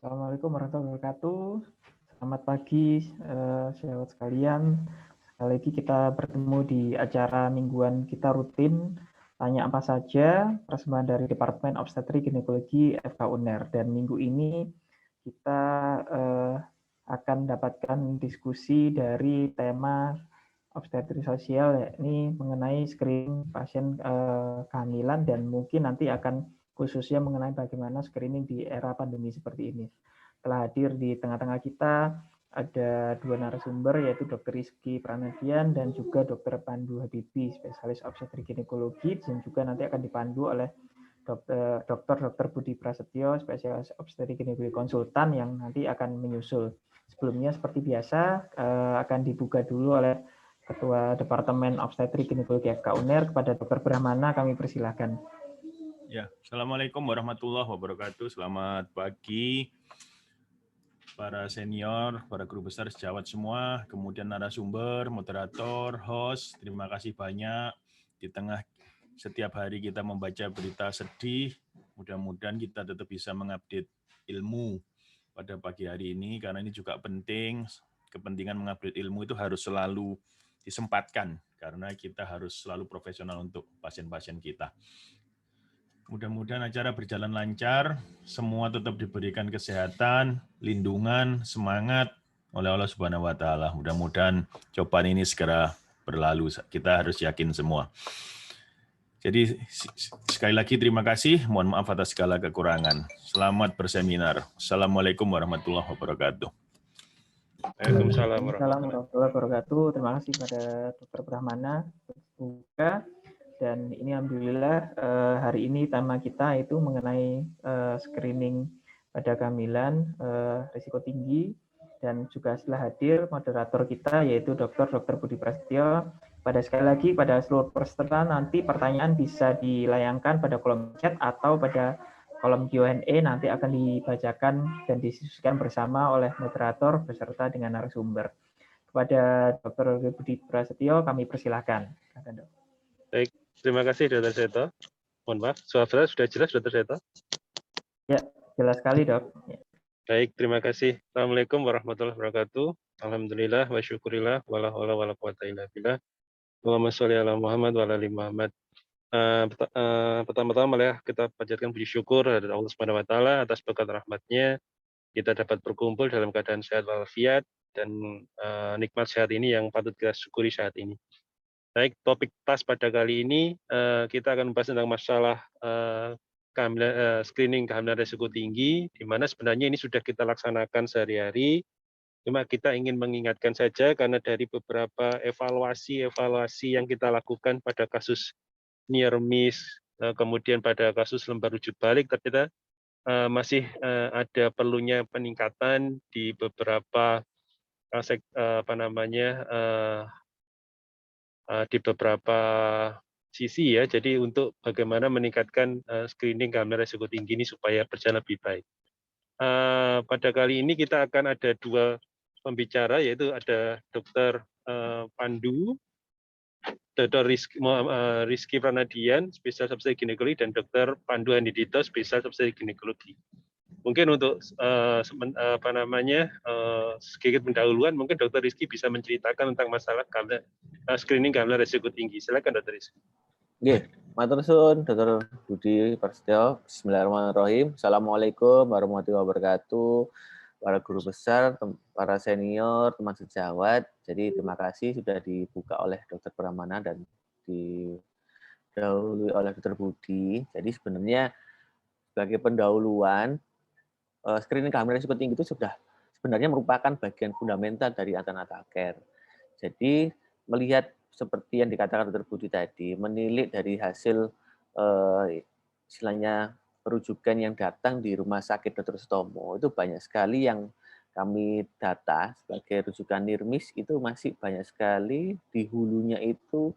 Assalamualaikum warahmatullahi wabarakatuh. Selamat pagi, sahabat sekalian. Sekali lagi kita bertemu di acara mingguan kita rutin. Tanya apa saja, persembahan dari Departemen Obstetrik Ginekologi FK UNER. Dan minggu ini kita akan dapatkan diskusi dari tema obstetrik sosial, yakni mengenai screening pasien kehamilan dan mungkin nanti akan khususnya mengenai bagaimana screening di era pandemi seperti ini. Telah hadir di tengah-tengah kita ada dua narasumber, yaitu Dr. Rizky Pranadian dan juga Dr. Pandu Habibi, spesialis obstetrik ginekologi, dan juga nanti akan dipandu oleh Dr. Budi Prasetyo, spesialis obstetrik ginekologi konsultan yang nanti akan menyusul. Sebelumnya seperti biasa akan dibuka dulu oleh Ketua Departemen Obstetrik Ginekologi FK UNER kepada Dr. Brahmana, kami persilahkan. Ya, Assalamualaikum warahmatullahi wabarakatuh. Selamat pagi para senior, para guru besar sejawat semua, kemudian narasumber, moderator, host. Terima kasih banyak. Di tengah setiap hari kita membaca berita sedih, mudah-mudahan kita tetap bisa mengupdate ilmu pada pagi hari ini, karena ini juga penting. Kepentingan mengupdate ilmu itu harus selalu disempatkan, karena kita harus selalu profesional untuk pasien-pasien kita. Mudah-mudahan acara berjalan lancar, semua tetap diberikan kesehatan, lindungan, semangat oleh Allah Subhanahu wa Ta'ala. Mudah-mudahan cobaan ini segera berlalu. Kita harus yakin semua. Jadi sekali lagi terima kasih. Mohon maaf atas segala kekurangan. Selamat berseminar. Assalamualaikum warahmatullahi wabarakatuh. Waalaikumsalam warahmatullahi wabarakatuh. Terima kasih kepada Dr. Brahmana. Buka. Dan ini alhamdulillah hari ini tema kita itu mengenai screening pada kehamilan risiko tinggi, dan juga setelah hadir moderator kita yaitu Dr. Budi Prasetyo. Pada sekali lagi pada seluruh peserta nanti pertanyaan bisa dilayangkan pada kolom chat atau pada kolom Q&A, nanti akan dibacakan dan diskusikan bersama oleh moderator beserta dengan narasumber. Kepada Dr. Budi Prasetyo kami persilahkan. Baik, terima kasih Dr. Seto. Mohon maaf, suara sudah jelas Dr. Seto? Ya, jelas sekali Dok. Baik, terima kasih. Assalamualaikum warahmatullahi wabarakatuh. Alhamdulillah wa syukurillah wa la haula wa la quwata illa billah. Allahumma sholli ala Muhammad wa ala ali Muhammad. Pertama-tama ya kita panjatkan puji syukur kepada Allah Subhanahu wa taala atas berkat rahmat-Nya kita dapat berkumpul dalam keadaan sehat walafiat dan nikmat sehat ini yang patut kita syukuri saat ini. Baik, topik tas pada kali ini kita akan membahas tentang masalah screening kehamilan risiko tinggi, di mana sebenarnya ini sudah kita laksanakan sehari-hari. Cuma kita ingin mengingatkan saja karena dari beberapa evaluasi yang kita lakukan pada kasus near miss, kemudian pada kasus lembar rujuk balik, ternyata masih ada perlunya peningkatan di beberapa di beberapa sisi ya. Jadi untuk bagaimana meningkatkan screening kehamilan risiko tinggi ini supaya berjalan lebih baik. Pada kali ini kita akan ada dua pembicara, yaitu ada Dr. Pandu, Dr. Rizky Pranadian, spesialis obstetrik ginekologi, dan Dr. Pandu Handidito, spesialis obstetrik ginekologi. Mungkin untuk sedikit pendahuluan, mungkin Dr. Rizky bisa menceritakan tentang masalah screening kehamilan risiko tinggi. Silakan Dr. Rizky. Nggih, matur suwun Dr. Budi Prasetyo. Bismillahirrahmanirrahim. Assalamualaikum warahmatullahi wabarakatuh. Para guru besar, para senior, teman sejawat. Jadi terima kasih sudah dibuka oleh Dr. Brahmana dan didahului oleh Dr. Budi. Jadi sebenarnya sebagai pendahuluan, screening kehamilan risiko tinggi itu sudah sebenarnya merupakan bagian fundamental dari antenatal care. Jadi melihat seperti yang dikatakan Dr. Budi tadi, menilik dari hasil istilahnya rujukan yang datang di Rumah Sakit Dr. Sutomo, itu banyak sekali yang kami data sebagai rujukan NIRMIS, itu masih banyak sekali di hulunya itu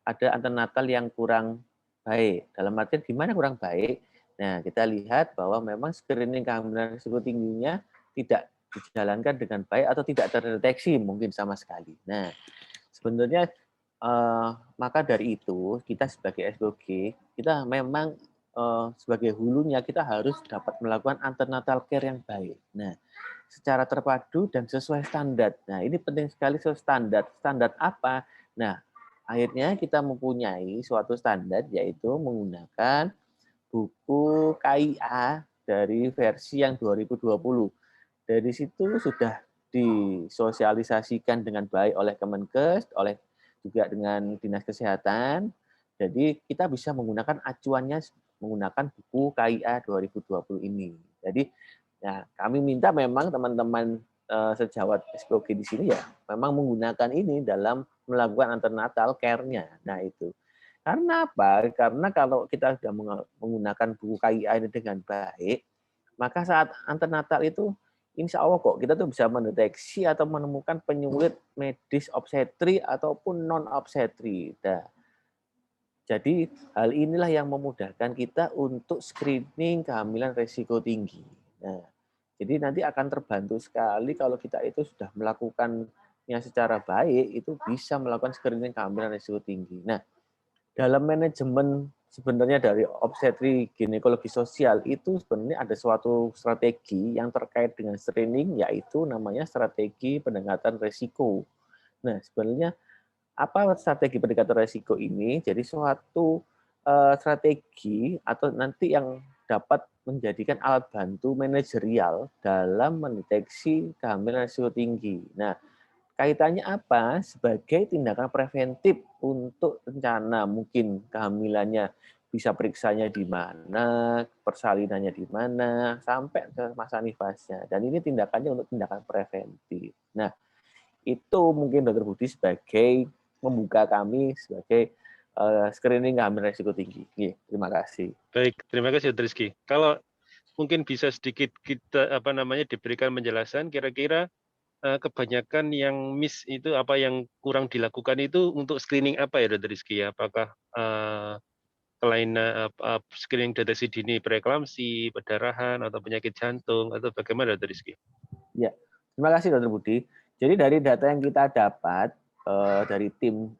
ada antenatal yang kurang baik. Dalam artian gimana kurang baik? Nah, kita lihat bahwa memang screening kehamilan risiko tingginya tidak dijalankan dengan baik atau tidak terdeteksi mungkin sama sekali. Nah, sebenarnya maka dari itu kita sebagai SPOG kita memang sebagai hulunya kita harus dapat melakukan antenatal care yang baik. Nah, secara terpadu dan sesuai standar. Nah, ini penting sekali sesuai standar. Standar apa? Nah, akhirnya kita mempunyai suatu standar yaitu menggunakan buku KIA dari versi yang 2020. Dari situ sudah disosialisasikan dengan baik oleh Kemenkes, oleh juga dengan Dinas Kesehatan. Jadi kita bisa menggunakan acuannya menggunakan buku KIA 2020 ini. Jadi ya, kami minta memang teman-teman sejawat SPOG di sini ya memang menggunakan ini dalam melakukan antenatal care-nya. Nah itu. Karena apa? Karena kalau kita sudah menggunakan buku KIA ini dengan baik, maka saat antenatal itu insya Allah kok kita tuh bisa mendeteksi atau menemukan penyulit medis obstetri ataupun non-obstetri. Nah, jadi hal inilah yang memudahkan kita untuk screening kehamilan resiko tinggi. Nah, jadi nanti akan terbantu sekali kalau kita itu sudah melakukannya secara baik, itu bisa melakukan screening kehamilan resiko tinggi. Nah, dalam manajemen sebenarnya dari obstetri ginekologi sosial itu sebenarnya ada suatu strategi yang terkait dengan screening, yaitu namanya strategi pendekatan resiko. Nah, sebenarnya apa strategi pendekatan resiko ini? Jadi suatu strategi atau nanti yang dapat menjadikan alat bantu manajerial dalam mendeteksi kehamilan resiko tinggi. Nah, kaitannya apa? Sebagai tindakan preventif untuk rencana mungkin kehamilannya, bisa periksanya di mana, persalinannya di mana, sampai ke masa nifasnya. Dan ini tindakannya untuk tindakan preventif. Nah, itu mungkin Dr. Budi sebagai membuka kami sebagai screening kehamilan risiko tinggi. Terima kasih. Baik, terima kasih Dr. Rizky. Kalau mungkin bisa sedikit kita diberikan penjelasan kira-kira kebanyakan yang miss itu apa yang kurang dilakukan itu untuk screening apa ya Dr. Rizky ya? Apakah kelainan screening deteksi dini preeklamsi, perdarahan atau penyakit jantung atau bagaimana Dr. Rizky? Ya, terima kasih Dr. Budi. Jadi dari data yang kita dapat dari tim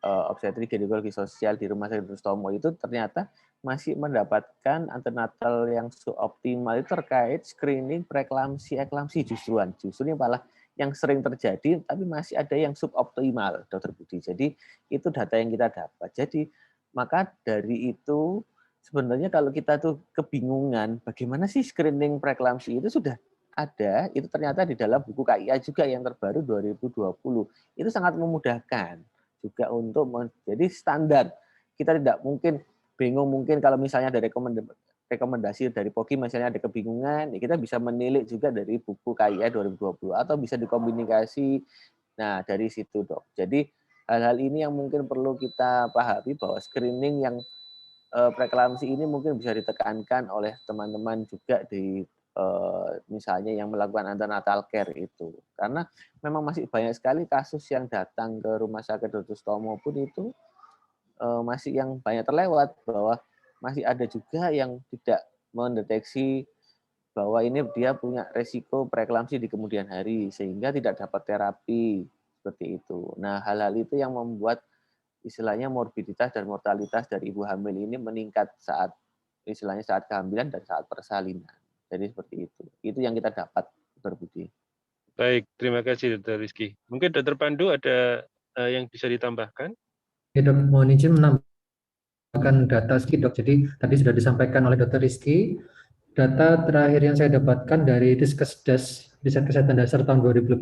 obstetri ginekologi sosial di Rumah Sakit Dr. Sutomo itu ternyata masih mendapatkan antenatal yang suboptimal itu terkait screening preeklamsi, eklamsi justru ini malah yang sering terjadi, tapi masih ada yang suboptimal, Dr. Budi. Jadi itu data yang kita dapat. Jadi maka dari itu sebenarnya kalau kita tuh kebingungan bagaimana sih screening preeklamsi itu sudah ada, itu ternyata di dalam buku KIA juga yang terbaru 2020. Itu sangat memudahkan juga untuk menjadi standar. Kita tidak mungkin bingung mungkin kalau misalnya ada rekomendasi dari POGI misalnya ada kebingungan, ya kita bisa menilik juga dari buku KIA 2020 atau bisa dikomunikasi. Nah, dari situ, Dok. Jadi hal-hal ini yang mungkin perlu kita pahami bahwa screening yang preeklamsi ini mungkin bisa ditekankan oleh teman-teman juga di misalnya yang melakukan antenatal care itu, karena memang masih banyak sekali kasus yang datang ke Rumah Sakit Dr. Sutomo pun itu masih yang banyak terlewat, bahwa masih ada juga yang tidak mendeteksi bahwa ini dia punya resiko preeklamsi di kemudian hari sehingga tidak dapat terapi seperti itu. Nah, hal-hal itu yang membuat istilahnya morbiditas dan mortalitas dari ibu hamil ini meningkat saat istilahnya saat kehamilan dan saat persalinan. Jadi seperti itu. Itu yang kita dapat, Dr. Budi. Baik, terima kasih Dr. Rizky. Mungkin Dr. Pandu ada yang bisa ditambahkan? Ya, Dok, mohon izin menambahkan data sedikit, Dok. Jadi tadi sudah disampaikan oleh Dr. Rizky. Data terakhir yang saya dapatkan dari Diskesdas, Riset Kesehatan Dasar tahun 2018,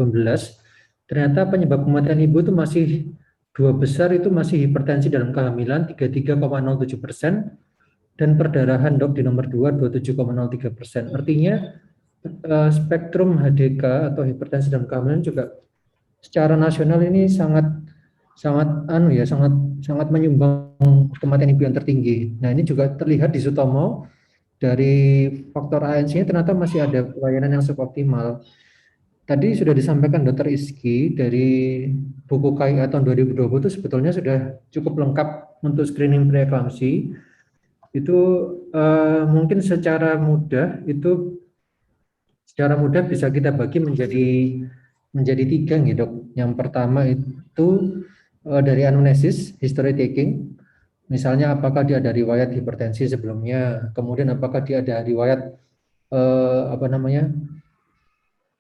ternyata penyebab kematian ibu itu masih dua besar, itu masih hipertensi dalam kehamilan 33,07%, dan perdarahan, Dok, di nomor 2 27,03%. Artinya spektrum HDK atau hipertensi dalam kehamilan juga secara nasional ini sangat menyumbang kematian ibu yang tertinggi. Nah, ini juga terlihat di Sutomo dari faktor ANC ternyata masih ada pelayanan yang suboptimal. Tadi sudah disampaikan Dr. Rizky dari buku KIA tahun 2020 itu sebetulnya sudah cukup lengkap untuk screening preeklamsi. Itu mungkin secara mudah bisa kita bagi menjadi tiga nih, Dok. Yang pertama itu dari anamnesis, history taking. Misalnya apakah dia ada riwayat hipertensi sebelumnya, kemudian apakah dia ada riwayat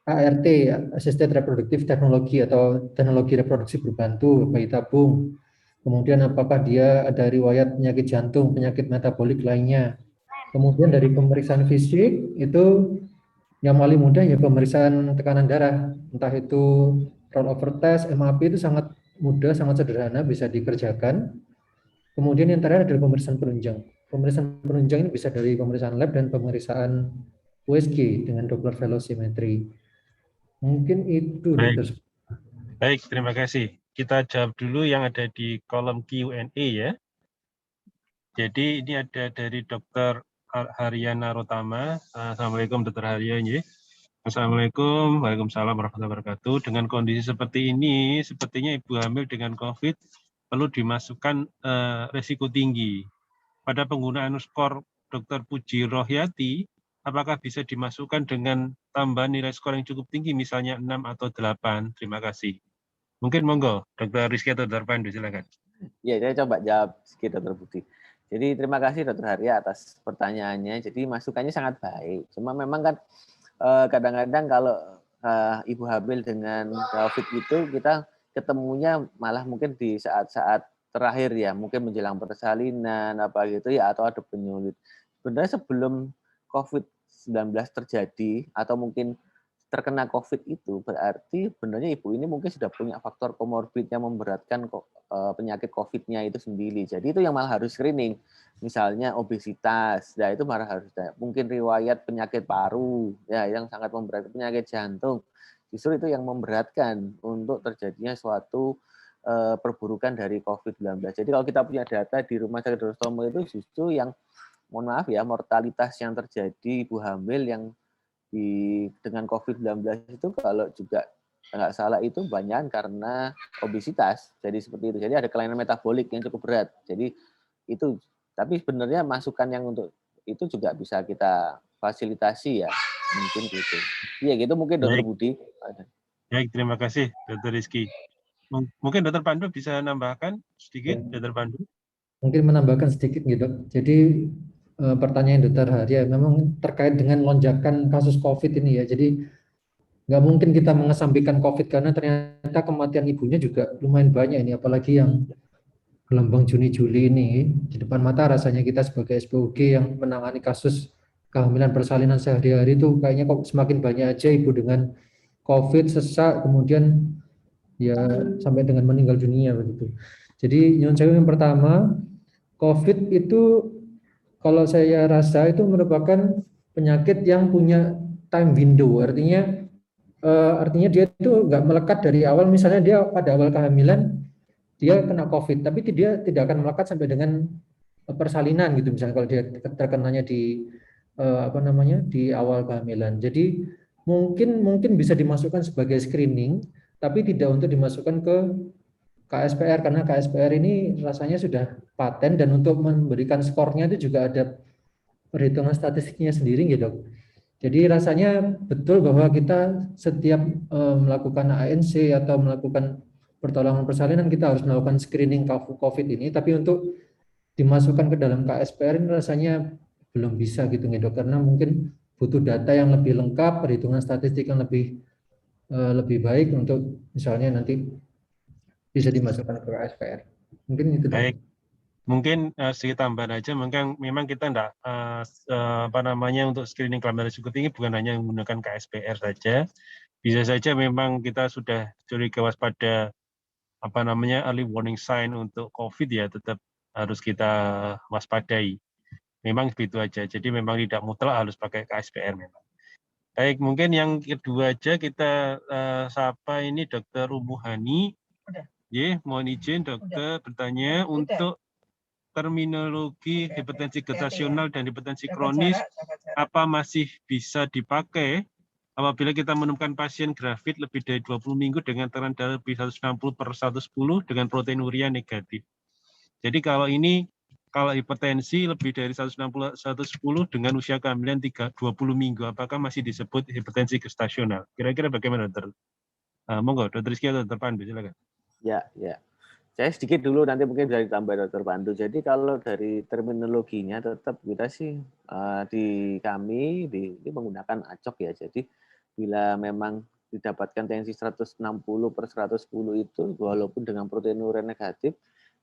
ART, Assisted Reproductive Technology atau teknologi reproduksi berbantu, bayi tabung. Kemudian apakah dia ada riwayat penyakit jantung, penyakit metabolik lainnya. Kemudian dari pemeriksaan fisik itu yang paling mudah ya pemeriksaan tekanan darah, entah itu rollover test, MAP itu sangat mudah, sangat sederhana, bisa dikerjakan. Kemudian yang terakhir adalah pemeriksaan penunjang. Pemeriksaan penunjang ini bisa dari pemeriksaan lab dan pemeriksaan USG dengan Doppler velocimetry. Mungkin itu, Dokter. Baik, terima kasih. Kita jawab dulu yang ada di kolom Q&A ya. Jadi ini ada dari Dr. Haryana Rotama. Assalamualaikum Dr. Haryana. Assalamualaikum, waalaikumsalam warahmatullahi wabarakatuh. Dengan kondisi seperti ini, sepertinya ibu hamil dengan COVID perlu dimasukkan resiko tinggi. Pada penggunaan skor Dr. Puji Rohyati, apakah bisa dimasukkan dengan tambahan nilai skor yang cukup tinggi, misalnya 6 atau 8? Terima kasih. Mungkin monggo, Dr. Rizky atau Dr. Pandu, silakan. Ya, saya coba jawab sedikit, Dr. Budi. Jadi terima kasih Dr. Harya atas pertanyaannya. Jadi masukannya sangat baik. Cuma memang kan kadang-kadang kalau ibu hamil dengan COVID itu kita ketemunya malah mungkin di saat-saat terakhir ya, mungkin menjelang persalinan apa gitu ya, atau ada penyulit. Sebenarnya sebelum COVID-19 terjadi atau mungkin terkena COVID itu berarti sebenarnya ibu ini mungkin sudah punya faktor komorbid yang memberatkan penyakit COVID-nya itu sendiri. Jadi itu yang malah harus screening. Misalnya obesitas, ya itu malah harus mungkin riwayat penyakit paru, ya yang sangat memberatkan, penyakit jantung. Justru itu yang memberatkan untuk terjadinya suatu perburukan dari COVID-19. Jadi kalau kita punya data di Rumah Sakit Dr. Sutomo itu justru yang, mohon maaf ya, mortalitas yang terjadi ibu hamil yang dengan COVID-19 itu kalau juga nggak salah itu banyak karena obesitas. Jadi seperti itu. Jadi ada kelainan metabolik yang cukup berat. Jadi itu, tapi sebenarnya masukan yang untuk itu juga bisa kita fasilitasi ya. Mungkin gitu. Iya gitu mungkin Dr. Budi. Baik, terima kasih Dr. Rizky. Mungkin Dr. Pandu bisa nambahkan sedikit, ya. Dr. Pandu? Mungkin menambahkan sedikit gitu. Jadi pertanyaan Dr. Harya memang terkait dengan lonjakan kasus COVID ini ya. Jadi nggak mungkin kita mengesampingkan COVID karena ternyata kematian ibunya juga lumayan banyak ini, apalagi yang gelombang Juni-Juli ini. Di depan mata rasanya kita sebagai SPOG yang menangani kasus kehamilan persalinan sehari-hari itu kayaknya kok semakin banyak aja ibu dengan COVID, sesak, kemudian ya sampai dengan meninggal dunia begitu. Jadi nyuwun sewu yang pertama, COVID itu kalau saya rasa itu merupakan penyakit yang punya time window, artinya dia itu nggak melekat dari awal. Misalnya dia pada awal kehamilan dia kena COVID, tapi dia tidak akan melekat sampai dengan persalinan gitu. Misalnya kalau dia terkenanya di di awal kehamilan. Jadi mungkin bisa dimasukkan sebagai screening, tapi tidak untuk dimasukkan ke KSPR karena KSPR ini rasanya sudah paten dan untuk memberikan skornya itu juga ada perhitungan statistiknya sendiri gitu. Jadi rasanya betul bahwa kita setiap melakukan ANC atau melakukan pertolongan persalinan kita harus melakukan screening COVID ini, tapi untuk dimasukkan ke dalam KSPR ini rasanya belum bisa gitu gitu karena mungkin butuh data yang lebih lengkap, perhitungan statistik yang lebih baik untuk misalnya nanti bisa dimasukkan ke KSPR. Mungkin itu. Baik. Mungkin sedikit tambahan aja, mungkin memang kita enggak untuk screening kehamilan risiko tinggi bukan hanya menggunakan KSPR saja. Bisa saja memang kita sudah curiga waspada early warning sign untuk COVID ya, tetap harus kita waspadai. Memang begitu aja. Jadi memang tidak mutlak harus pakai KSPR memang. Baik, mungkin yang kedua aja kita sapa ini Dr. Umuhani. Mohon izin dokter bertanya untuk terminologi hipertensi gestasional dan hipertensi kronis apa masih bisa dipakai apabila kita menemukan pasien grafit lebih dari 20 minggu dengan tekanan darah lebih 160/110 dengan proteinuria negatif. Jadi kalau hipertensi lebih dari 160/110 dengan usia kehamilan 20 minggu, apakah masih disebut hipertensi gestasional? Kira-kira bagaimana, dokter? Monggo, Dr. Rizky atau Dr. Pandu, silakan. Ya. Saya sedikit dulu, nanti mungkin bisa ditambah Dr. Pandu. Jadi kalau dari terminologinya tetap kita sih di kami ini menggunakan ACOG ya. Jadi bila memang didapatkan tensi 160/110 itu walaupun dengan proteinuria negatif,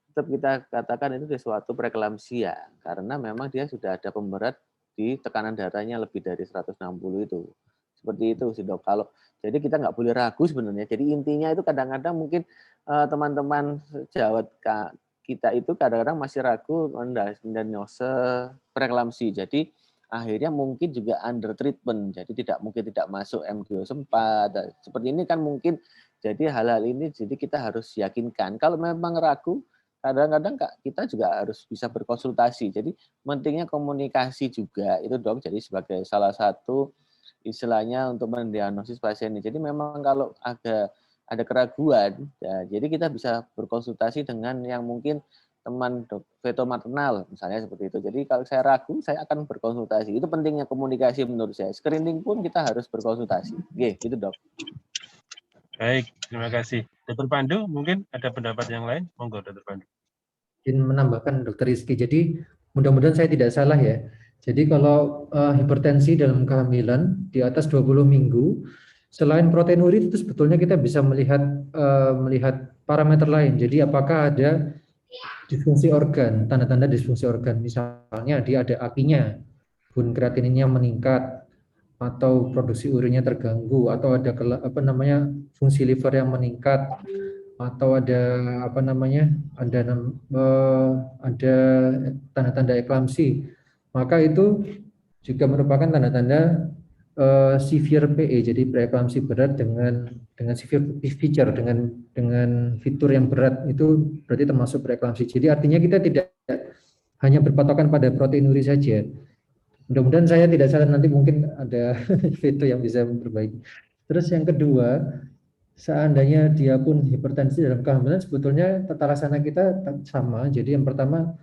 tetap kita katakan itu sesuatu preeklamsia karena memang dia sudah ada pemberat di tekanan darahnya lebih dari 160 itu. Seperti itu sih dok. Jadi kita nggak boleh ragu sebenarnya. Jadi intinya itu kadang-kadang mungkin teman-teman sejawat kita itu kadang-kadang masih ragu mendiagnose preeklamsi. Jadi akhirnya mungkin juga under treatment. Jadi mungkin tidak masuk MGO sempat. Seperti ini kan mungkin jadi hal-hal ini jadi kita harus yakinkan. Kalau memang ragu, kadang-kadang kita juga harus bisa berkonsultasi. Jadi pentingnya komunikasi juga itu dok. Jadi sebagai salah satu istilahnya untuk mendiagnosis pasien ini. Jadi memang kalau ada keraguan, ya, jadi kita bisa berkonsultasi dengan yang mungkin teman veto maternal, misalnya seperti itu. Jadi kalau saya ragu, saya akan berkonsultasi. Itu pentingnya komunikasi menurut saya. Screening pun kita harus berkonsultasi. Oke, gitu dok. Baik, terima kasih. Dr. Pandu, mungkin ada pendapat yang lain? Monggo, Dr. Pandu. Ingin menambahkan Dr. Rizky, jadi mudah-mudahan saya tidak salah ya. Jadi kalau hipertensi dalam kehamilan di atas 20 minggu, selain proteinuria itu sebetulnya kita bisa melihat parameter lain. Jadi apakah ada disfungsi organ, tanda-tanda disfungsi organ, misalnya dia ada akinya, bun kreatininnya meningkat, atau produksi urinnya terganggu, atau ada fungsi liver yang meningkat, atau ada ada tanda-tanda eklamsi, maka itu juga merupakan tanda-tanda severe PE, jadi preeklamsi berat dengan severe feature, dengan fitur yang berat, itu berarti termasuk preeklamsi. Jadi artinya kita tidak hanya berpatokan pada proteinuria saja. Mudah-mudahan saya tidak salah, nanti mungkin ada veto yang bisa memperbaiki. Terus yang kedua, seandainya dia pun hipertensi dalam kehamilan, sebetulnya tata laksana kita sama. Jadi yang pertama,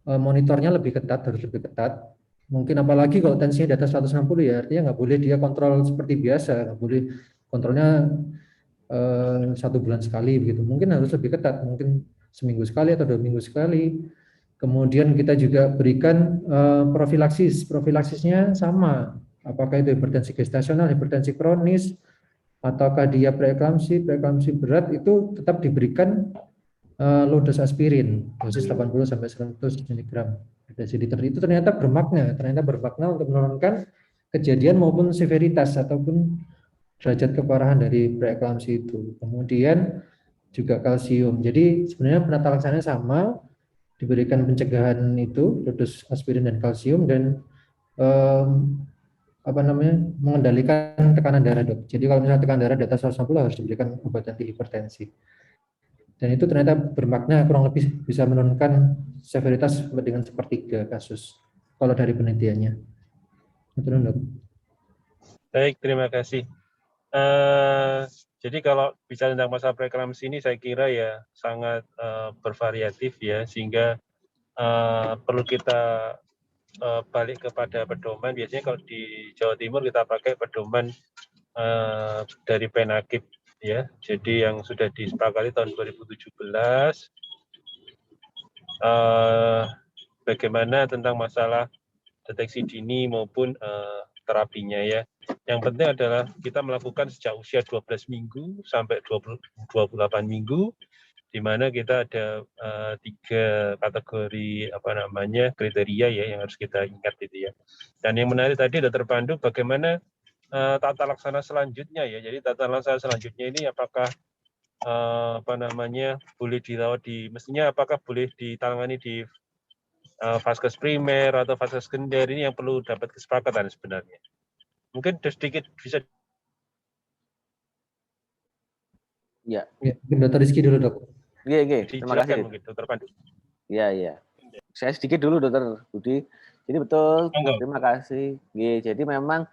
monitornya lebih ketat, harus lebih ketat. Mungkin apalagi kalau tensinya di atas 160 ya, artinya nggak boleh dia kontrol seperti biasa, nggak boleh kontrolnya 1 bulan sekali begitu. Mungkin harus lebih ketat, mungkin seminggu sekali atau 2 minggu sekali. Kemudian kita juga berikan profilaksis. Profilaksisnya sama. Apakah itu hipertensi gestasional, hipertensi kronis, ataukah dia preeklamsi berat, itu tetap diberikan low dose aspirin, dosis 80 sampai 100 mg desiliter. Itu ternyata bermakna untuk menurunkan kejadian maupun severitas ataupun derajat keparahan dari preeklamsi itu. Kemudian juga kalsium. Jadi sebenarnya penata laksananya sama, diberikan pencegahan itu, dosis aspirin dan kalsium, dan mengendalikan tekanan darah dok. Jadi kalau misalnya tekanan darah di atas 160 harus diberikan obat anti hipertensi. Dan itu ternyata bermakna kurang lebih bisa menurunkan severitas dengan 1/3 kasus kalau dari penelitiannya. Betul dok. Baik, terima kasih. Jadi kalau bicara tentang masalah preeklamsi ini saya kira ya sangat bervariatif ya, sehingga perlu kita balik kepada pedoman. Biasanya kalau di Jawa Timur kita pakai pedoman dari Penakib ya. Jadi yang sudah disepakati tahun 2017 bagaimana tentang masalah deteksi dini maupun terapinya ya. Yang penting adalah kita melakukan sejak usia 12 minggu sampai 28 minggu, di mana kita ada 3 kategori kriteria ya yang harus kita ingat itu ya. Dan yang menarik tadi Dr. Pandu, bagaimana tata laksana selanjutnya ya. Jadi tata laksana selanjutnya ini apakah boleh dirawat mestinya apakah boleh ditangani di vaskes primer atau vaskes sekunder, ini yang perlu dapat kesepakatan sebenarnya. Mungkin sedikit bisa. Ya. Dr. Rizky dulu dok. Iya. Terima kasih. Mungkin Dr. Pandu. Iya. Saya sedikit dulu Dr. Budi. Jadi betul. Terima kasih. Jadi memang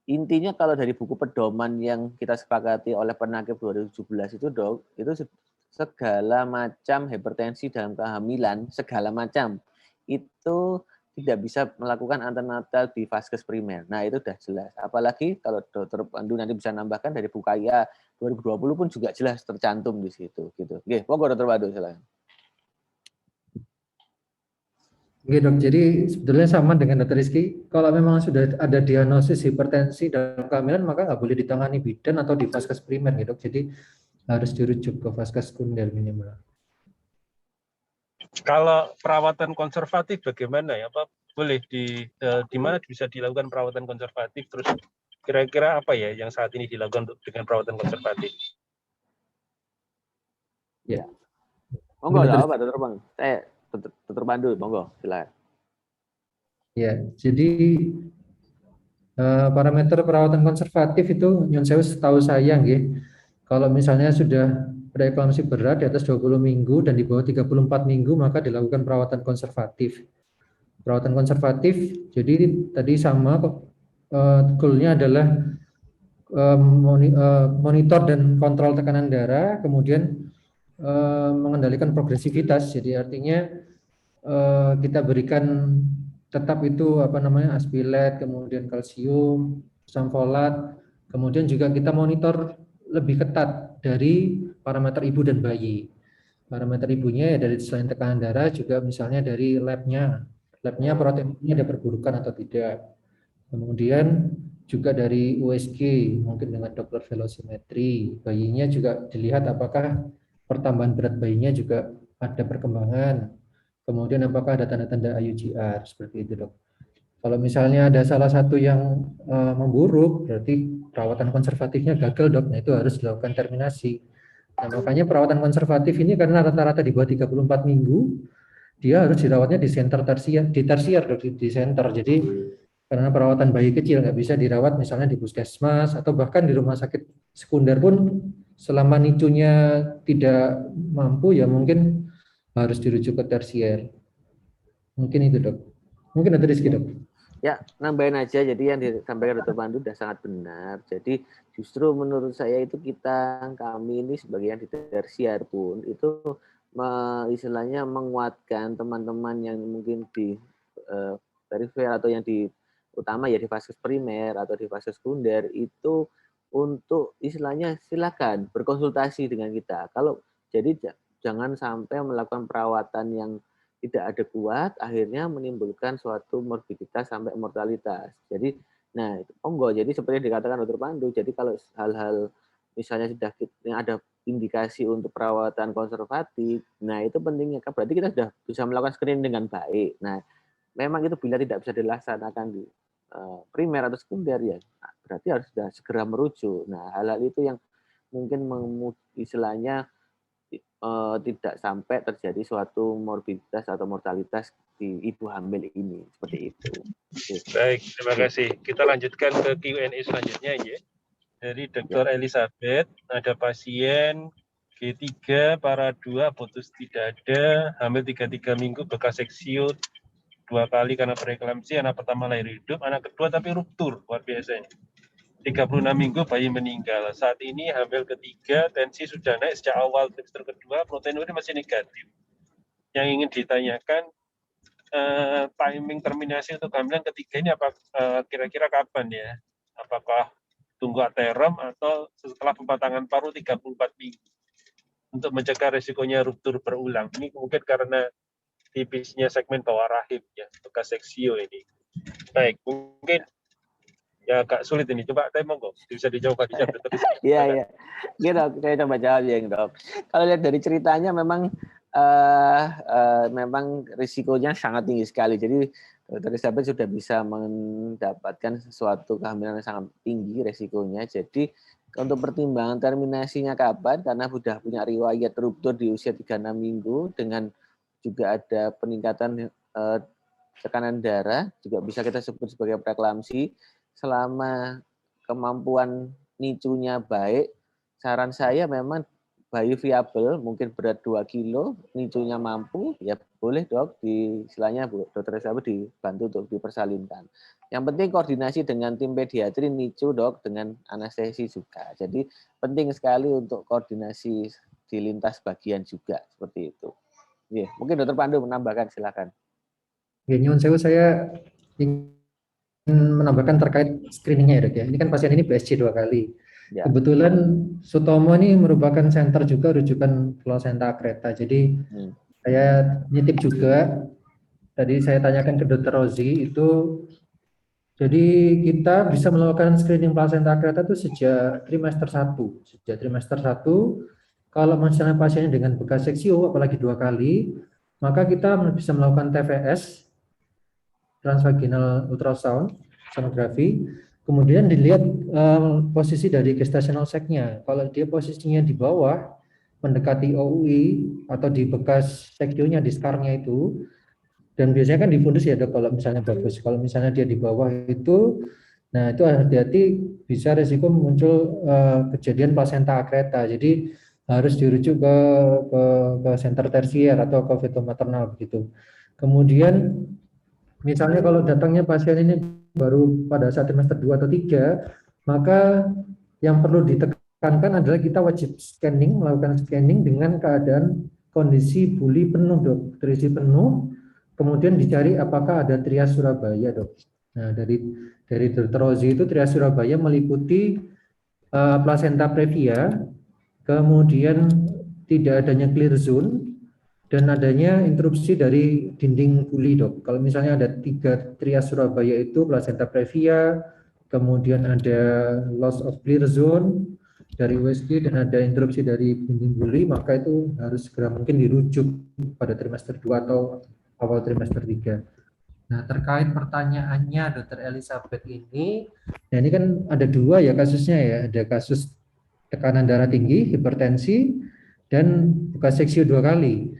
intinya kalau dari buku pedoman yang kita sepakati oleh Penakib 2017 itu dok, itu segala macam hipertensi dalam kehamilan, segala macam itu tidak bisa melakukan antenatal di vaskes primer. Nah, itu sudah jelas. Apalagi kalau Dokter Pandu nanti bisa nambahkan dari Bukaya 2020 pun juga jelas tercantum di situ gitu. Oke, monggo Dokter Pandu silakan. Oke dok, jadi sebetulnya sama dengan Dr. Rizky, kalau memang sudah ada diagnosis hipertensi dalam kehamilan maka nggak boleh ditangani bidan atau di vaskes primer gitu, jadi harus dirujuk ke vaskes sekunder minimal. Kalau perawatan konservatif bagaimana ya? Apa boleh di mana bisa dilakukan perawatan konservatif? Terus kira-kira apa ya yang saat ini dilakukan dengan perawatan konservatif? Ya. Monggo lah, Pak Dokter Bang. Dokter Pandu, monggo silakan. Ya, jadi parameter perawatan konservatif itu nyun sewu setahu saya nggih. Kalau misalnya sudah preeklamsi berat di atas 20 minggu dan di bawah 34 minggu maka dilakukan perawatan konservatif. Perawatan konservatif jadi tadi sama goalnya adalah monitor dan kontrol tekanan darah, kemudian mengendalikan progresivitas. Jadi artinya kita berikan tetap itu aspilet, kemudian kalsium, asam folat, kemudian juga kita monitor lebih ketat dari parameter ibu dan bayi. Parameter ibunya ya dari selain tekanan darah juga misalnya dari labnya proteinnya ada perburukan atau tidak. Kemudian juga dari USG mungkin dengan Doppler velocimetry, bayinya juga dilihat apakah pertambahan berat bayinya juga ada perkembangan. Kemudian apakah ada tanda-tanda IUGR seperti itu dok. Kalau misalnya ada salah satu yang memburuk, berarti perawatan konservatifnya gagal dok. Nah itu harus dilakukan terminasi. Nah makanya perawatan konservatif ini karena rata-rata di bawah 34 minggu, dia harus dirawatnya di center tersier, dok, di center. Jadi karena perawatan bayi kecil nggak bisa dirawat misalnya di puskesmas atau bahkan di rumah sakit sekunder pun selama nicunya tidak mampu ya mungkin harus dirujuk ke tersier. Mungkin itu dok. Mungkin ada Rizky dok. Ya, nambahin aja. Jadi yang disampaikan Dr. Pandu sudah sangat benar. Jadi justru menurut saya itu kami ini sebagai yang di tersier pun itu istilahnya menguatkan teman-teman yang mungkin di perifer atau yang di utama ya di vaskes primer atau di vaskes sekunder itu untuk istilahnya silakan berkonsultasi dengan kita. Kalau jadi jangan sampai melakukan perawatan yang tidak adekuat, akhirnya menimbulkan suatu morbiditas sampai mortalitas. Jadi, nah itu monggo. Jadi seperti yang dikatakan Dr. Pandu, jadi kalau hal-hal misalnya sudah ada indikasi untuk perawatan konservatif, nah itu pentingnya kan berarti kita sudah bisa melakukan screening dengan baik. Nah, memang itu bila tidak bisa dilaksanakan di primer atau sekunder ya, nah, berarti harus sudah segera merujuk. Nah, hal-hal itu yang mungkin istilahnya tidak sampai terjadi suatu morbiditas atau mortalitas di ibu hamil ini seperti itu. Oke. Baik, terima kasih. Kita lanjutkan ke Q&A selanjutnya ya. Dari Dr. Elizabeth, ada pasien G3 para 2 putus tidak ada, hamil 33 minggu bekas seksio 2 kali karena preeklamsi, anak pertama lahir hidup, anak kedua tapi ruptur, luar biasa ini. 36 minggu bayi meninggal. Saat ini hamil ketiga, tensi sudah naik sejak awal trimester kedua, protein urin masih negatif. Yang ingin ditanyakan, timing terminasi untuk kehamilan ketiga ini apa kira-kira kapan ya? Apakah tunggu aterem atau setelah pematangan paru 34 minggu? Untuk mencegah resikonya ruptur berulang. Ini mungkin karena tipisnya segmen bawah rahim ya, bekas seksio ini. Baik, mungkin ya agak sulit ini. Coba saya monggo bisa dijawab di chapter terus. Iya. Gitu, saya coba jawab ya, Dok. Kalau lihat dari ceritanya memang memang risikonya sangat tinggi sekali. Jadi Dr. Elizabeth sudah bisa mendapatkan sesuatu kehamilan yang sangat tinggi resikonya. Jadi untuk pertimbangan terminasinya kapan, karena sudah punya riwayat ruptur di usia 36 minggu dengan juga ada peningkatan tekanan darah, juga bisa kita sebut sebagai preeklamsi. Selama kemampuan nicunya baik, saran saya memang bayi viabel, mungkin berat 2 kilo, nicunya mampu, ya boleh dok, istilahnya Dokter Elizabeth dibantu untuk dipersalinkan. Yang penting koordinasi dengan tim pediatri nicu dok, dengan anestesi juga. Jadi penting sekali untuk koordinasi di lintas bagian juga, seperti itu. Ya, mungkin Dokter Pandu menambahkan, silakan. Ya, nyuwun sewu, saya ingin menambahkan terkait screeningnya ya dok ya. Ini kan pasien ini BSC 2 kali. Ya. Kebetulan Sutomo ini merupakan center juga rujukan plasenta akreta. Jadi saya nitip juga. Tadi saya tanyakan ke Dr. Rozi itu. Jadi kita bisa melakukan screening plasenta akreta itu sejak trimester 1. Sejak trimester 1, kalau misalnya pasiennya dengan bekas seksio, apalagi 2 kali, maka kita bisa melakukan TVS, transvaginal ultrasound, sonografi, kemudian dilihat posisi dari gestational sac-nya. Kalau dia posisinya di bawah, mendekati OUI, atau di bekas seksionya, di scar-nya itu, dan biasanya kan di fundus ya dok, kalau misalnya bagus. Kalau misalnya dia di bawah itu, nah itu hati-hati, bisa risiko muncul kejadian plasenta akreta. Jadi harus dirujuk ke center tersier atau ke feto maternal begitu. Kemudian misalnya kalau datangnya pasien ini baru pada saat trimester 2 atau 3, maka yang perlu ditekankan adalah kita wajib scanning, melakukan scanning dengan keadaan kondisi buli penuh dok, terisi penuh. Kemudian dicari apakah ada trias Surabaya dok. Nah dari Dr. Rozi itu trias Surabaya meliputi placenta previa, kemudian tidak adanya clear zone, dan adanya interupsi dari dinding buli dok. Kalau misalnya ada 3 trias Surabaya itu placenta previa, kemudian ada loss of clear zone dari USG, dan ada interupsi dari dinding buli, maka itu harus segera mungkin dirujuk pada trimester 2 atau awal trimester 3. Nah, terkait pertanyaannya Dr. Elizabeth ini, nah ini kan ada 2 ya kasusnya ya, ada kasus tekanan darah tinggi, hipertensi, dan bekas seksio 2 kali.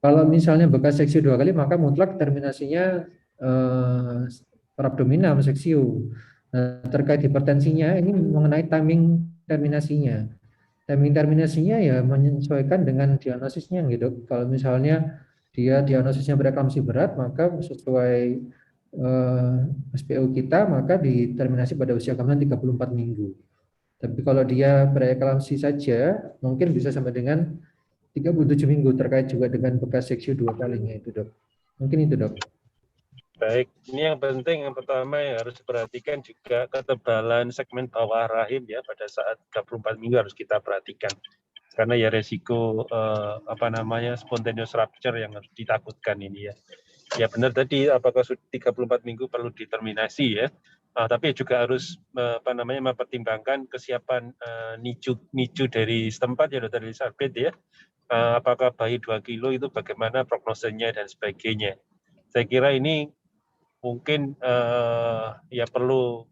Kalau misalnya bekas seksio 2 kali, maka mutlak terminasinya perabdominal seksio. Nah, terkait hipertensinya, ini mengenai timing terminasinya. Timing terminasinya ya menyesuaikan dengan diagnosisnya gitu. Kalau misalnya dia diagnosisnya preeklamsi berat, maka sesuai SPO kita, maka diterminasi pada usia kehamilan 34 minggu. Tapi kalau dia preeklamsi saja, mungkin bisa sampai dengan 37 minggu, terkait juga dengan bekas seksio 2 kalinya itu dok. Mungkin itu dok. Baik, ini yang penting, yang pertama yang harus diperhatikan juga ketebalan segmen bawah rahim ya, pada saat 34 minggu harus kita perhatikan. Karena ya resiko spontaneous rupture yang harus ditakutkan ini ya. Ya benar tadi, apakah 34 minggu perlu diterminasi ya. Tapi juga harus mempertimbangkan kesiapan nicu dari setempat ya Dr. Elizabeth ya. Apakah bayi 2 kilo itu bagaimana prognosenya dan sebagainya. Saya kira ini mungkin ya perlu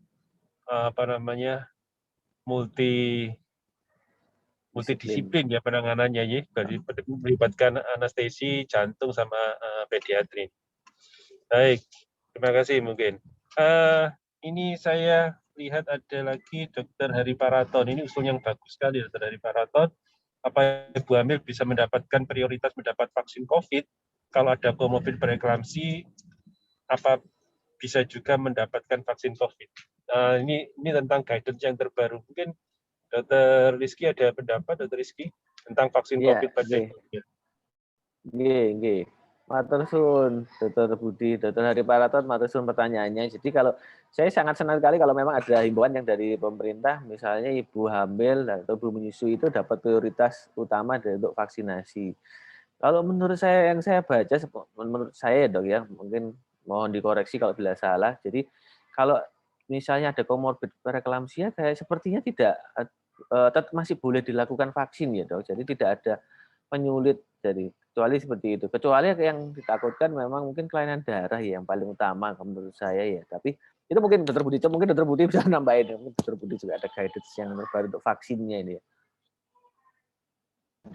multidisiplin ya penanganannya ya, melibatkan anestesi, jantung sama pediatri. Baik, terima kasih mungkin. Ini saya lihat ada lagi Dr. Hari Paraton. Ini usul yang bagus sekali Dr. Hari Paraton. Apa ibu hamil bisa mendapatkan prioritas mendapat vaksin COVID? Kalau ada komorbid preeklamsi, apa bisa juga mendapatkan vaksin COVID? Ini tentang guidance yang terbaru. Mungkin Dr. Rizky ada pendapat, Dr. Rizky, tentang vaksin COVID pada ibu hamil? Nggih. Matur suwun, Dr. Budi, Dr. Hari Paraton, matur suwun pertanyaannya. Jadi kalau saya sangat senang sekali kalau memang ada himbauan yang dari pemerintah, misalnya ibu hamil atau ibu menyusui itu dapat prioritas utama untuk vaksinasi. Kalau menurut saya, yang saya baca, menurut saya dok ya, mungkin mohon dikoreksi kalau bila salah. Jadi kalau misalnya ada komorbid preeklamsia, kayak sepertinya tidak, masih boleh dilakukan vaksin ya dok. Jadi tidak ada penyulit, jadi kecuali seperti itu. Kecuali yang ditakutkan memang mungkin kelainan darah ya yang paling utama menurut saya ya. Tapi itu mungkin Dr. Budi bisa nambahin. Mungkin Dr. Budi juga ada guidance yang terbaru untuk vaksinnya ini ya.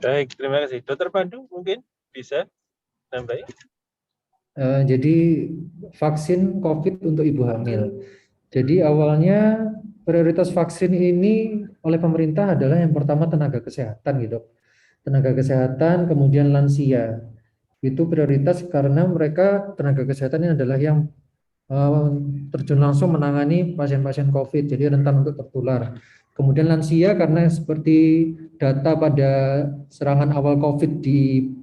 Baik, terima kasih. Dr. Pandu mungkin bisa nambahin. Jadi vaksin COVID untuk ibu hamil. Jadi awalnya prioritas vaksin ini oleh pemerintah adalah yang pertama tenaga kesehatan gitu. Tenaga kesehatan, kemudian lansia. Itu prioritas karena mereka tenaga kesehatan ini adalah yang terjun langsung menangani pasien-pasien COVID, jadi rentan untuk tertular. Kemudian lansia karena seperti data pada serangan awal COVID di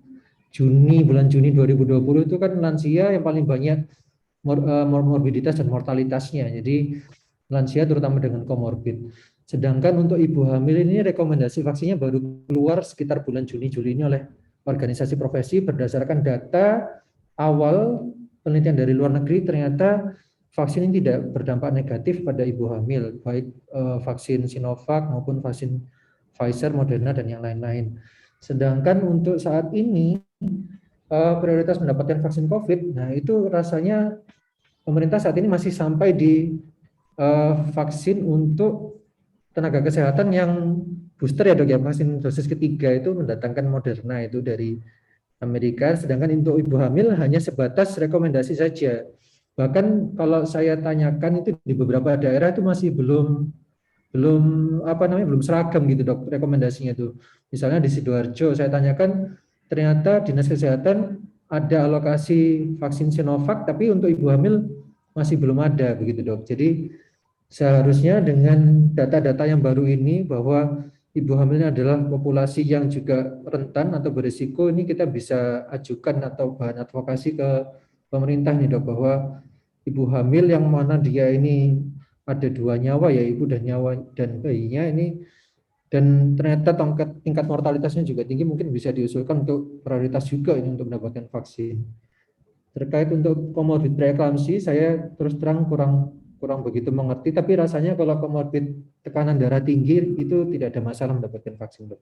bulan Juni 2020 itu kan lansia yang paling banyak morbiditas dan mortalitasnya. Jadi lansia terutama dengan komorbid. Sedangkan untuk ibu hamil ini rekomendasi vaksinnya baru keluar sekitar bulan Juni-Juli ini oleh organisasi profesi berdasarkan data awal penelitian dari luar negeri. Ternyata vaksin ini tidak berdampak negatif pada ibu hamil, baik vaksin Sinovac maupun vaksin Pfizer, Moderna, dan yang lain-lain. Sedangkan untuk saat ini prioritas mendapatkan vaksin COVID, nah itu rasanya pemerintah saat ini masih sampai di vaksin untuk tenaga kesehatan yang booster ya dok ya, vaksin dosis ketiga itu mendatangkan Moderna itu dari Amerika, sedangkan untuk ibu hamil hanya sebatas rekomendasi saja. Bahkan kalau saya tanyakan itu di beberapa daerah itu masih belum seragam gitu dok rekomendasinya itu. Misalnya di Sidoarjo saya tanyakan, ternyata dinas kesehatan ada alokasi vaksin Sinovac, tapi untuk ibu hamil masih belum ada begitu dok. Jadi seharusnya dengan data-data yang baru ini bahwa ibu hamilnya adalah populasi yang juga rentan atau berisiko, ini kita bisa ajukan atau bahan advokasi ke pemerintah nih dok, bahwa ibu hamil yang mana dia ini ada 2 nyawa ya, ibu dan bayinya ini, dan ternyata tingkat mortalitasnya juga tinggi, mungkin bisa diusulkan untuk prioritas juga ini untuk mendapatkan vaksin. Terkait untuk komorbid preeklamsi, saya terus terang kurang begitu mengerti, tapi rasanya kalau komorbid tekanan darah tinggi itu tidak ada masalah mendapatkan vaksin, dok.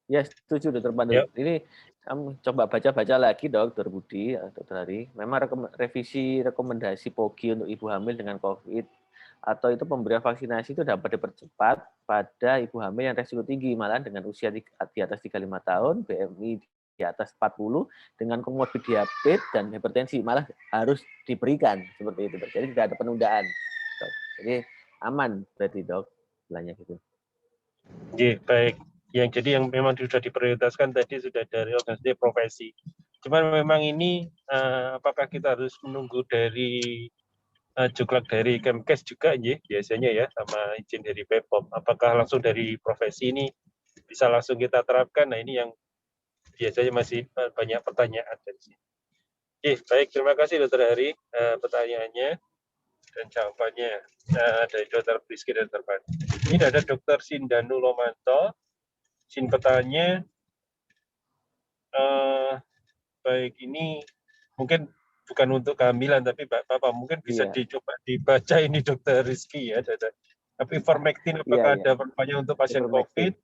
Ya, setuju Dr. Pandu. Yep. Ini kamu coba baca-baca lagi Dr. Budi, Dr. Hari. Memang revisi rekomendasi POGI untuk ibu hamil dengan COVID atau itu pemberian vaksinasi itu dapat dipercepat pada ibu hamil yang resiko tinggi, malah dengan usia di atas 35 tahun, BMI di atas 40, dengan komorbid diabetes dan hipertensi, malah harus diberikan seperti itu. Jadi tidak ada penundaan. Jadi aman berarti dok, bilangnya gitu. Iya, baik. Jadi yang memang sudah diprioritaskan tadi sudah dari organisasi profesi. Cuman memang ini apakah kita harus menunggu dari juklak dari Kemkes juga ya biasanya ya, sama izin dari Bepom. Apakah langsung dari profesi ini bisa langsung kita terapkan? Nah ini yang biasanya masih banyak pertanyaan dari sini. Oke, baik, terima kasih Dr. Hari pertanyaannya dan jawabannya dari Dr. Priski dan Dr. Pandu. Ini ada Dr. Sindanu Lomanto. Pertanyaannya, baik, ini mungkin bukan untuk kehamilan, tapi Bapak mungkin bisa dicoba dibaca ini Dr. Rizky ya. Tapi ivermectin apakah ada perpanjangan untuk pasien COVID?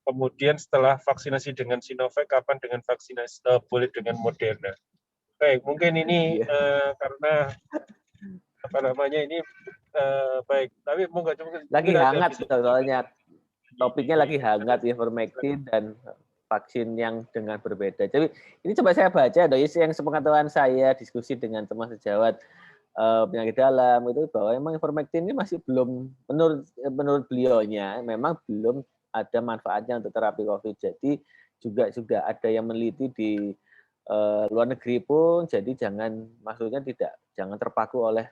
Kemudian setelah vaksinasi dengan Sinovac, kapan dengan vaksinasi boleh dengan Moderna? Baik, mungkin ini karena apa namanya ini baik, tapi mungkin lagi hangat soalnya. Topiknya lagi hangat, ivermectin dan vaksin yang dengan berbeda. Jadi ini coba saya baca, yang sepengetahuan saya diskusi dengan teman sejawat penyakit dalam itu bahwa memang ivermectin ini masih belum, menurut beliaunya memang belum ada manfaatnya untuk terapi COVID. Jadi juga ada yang meneliti di luar negeri pun. Jadi jangan terpaku oleh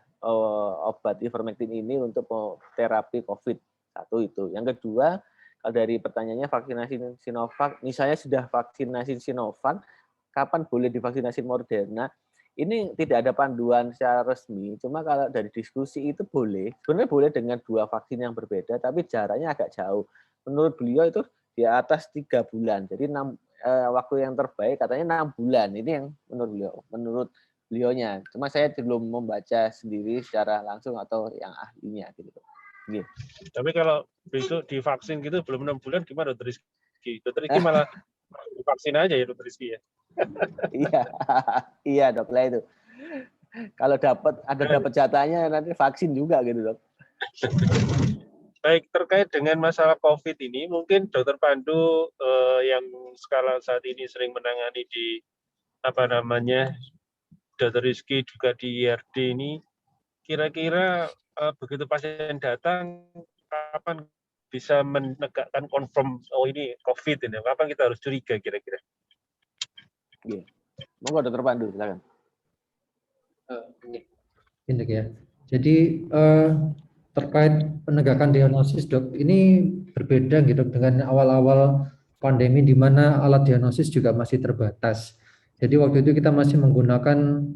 obat ivermectin ini untuk terapi COVID. Satu itu. Yang kedua, kalau dari pertanyaannya vaksinasi Sinovac, misalnya sudah vaksinasi Sinovac, kapan boleh divaksinasi Moderna? Ini tidak ada panduan secara resmi, cuma kalau dari diskusi itu boleh. Sebenarnya boleh dengan 2 vaksin yang berbeda, tapi jaraknya agak jauh. Menurut beliau itu di atas 3 bulan. Jadi waktu yang terbaik katanya 6 bulan. Ini yang menurut beliaunya. Cuma saya belum membaca sendiri secara langsung atau yang ahlinya gitu. Gitu. Tapi kalau itu divaksin gitu belum 6 bulan gimana Dr. Rizky? Dr. Rizky malah divaksin aja ya Dr. Rizky ya? Iya dok lah itu. Kalau dapat jatahnya nanti vaksin juga gitu dok. Baik, terkait dengan masalah COVID ini, mungkin Dr. Pandu yang skala saat ini sering menangani di Dr. Rizky juga di IRD ini, kira-kira begitu pasien datang, kapan bisa menegakkan confirm ini COVID ini? Kapan kita harus curiga kira-kira? Iya. Monggo Dr. Pandu, silakan. Ini ya. Jadi terkait penegakan diagnosis dok, ini berbeda gitu dengan awal-awal pandemi di mana alat diagnosis juga masih terbatas. Jadi waktu itu kita masih menggunakan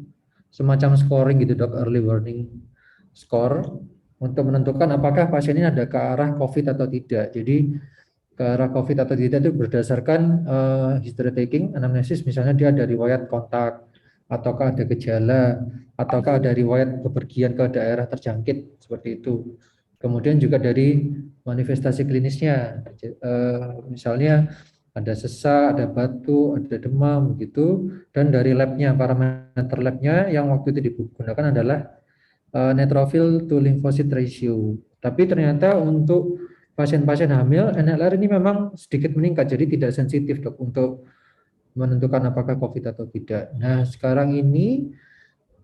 semacam scoring gitu dok, early warning score untuk menentukan apakah pasien ini ada ke arah COVID atau tidak. Jadi ke arah COVID atau tidak itu berdasarkan history taking, anamnesis, misalnya dia ada riwayat kontak, ataukah ada gejala, ataukah ada riwayat bepergian ke daerah terjangkit, seperti itu. Kemudian juga dari manifestasi klinisnya, misalnya ada sesak, ada batuk, ada demam, begitu. Dan dari labnya, parameter labnya yang waktu itu digunakan adalah neutrophil to lymphocyte ratio. Tapi ternyata untuk pasien-pasien hamil, NLR ini memang sedikit meningkat, jadi tidak sensitif dok untuk menentukan apakah COVID atau tidak. Nah sekarang ini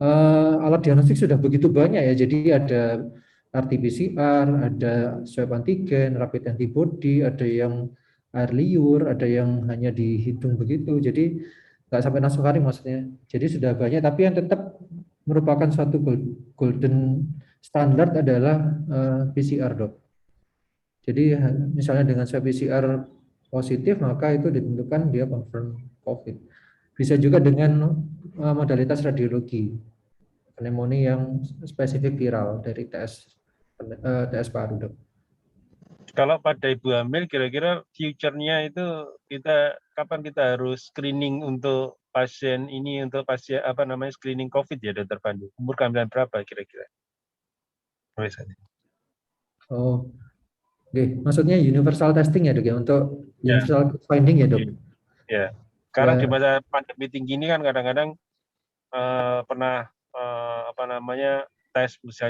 alat diagnostik sudah begitu banyak ya, jadi ada RT-PCR, ada swab antigen, rapid antibody, ada yang air liur, ada yang hanya di hidung begitu, jadi nggak sampai nasofaring maksudnya. Jadi sudah banyak, tapi yang tetap merupakan suatu golden standard adalah PCR dok. Jadi misalnya dengan swab PCR positif, maka itu ditentukan dia confirm COVID. Bisa juga dengan modalitas radiologi, pneumonia yang spesifik viral dari tes paru dok. Kalau pada ibu hamil, kira-kira future-nya itu kapan kita harus screening untuk pasien ini, untuk pasien screening COVID ya dokter Pandu? Umur kehamilan berapa kira-kira? Oh, oke. Maksudnya universal testing ya dok ya, untuk universal finding ya dok? Ya. Sekarang di masa pandemi tinggi ini kan kadang-kadang pernah tes usia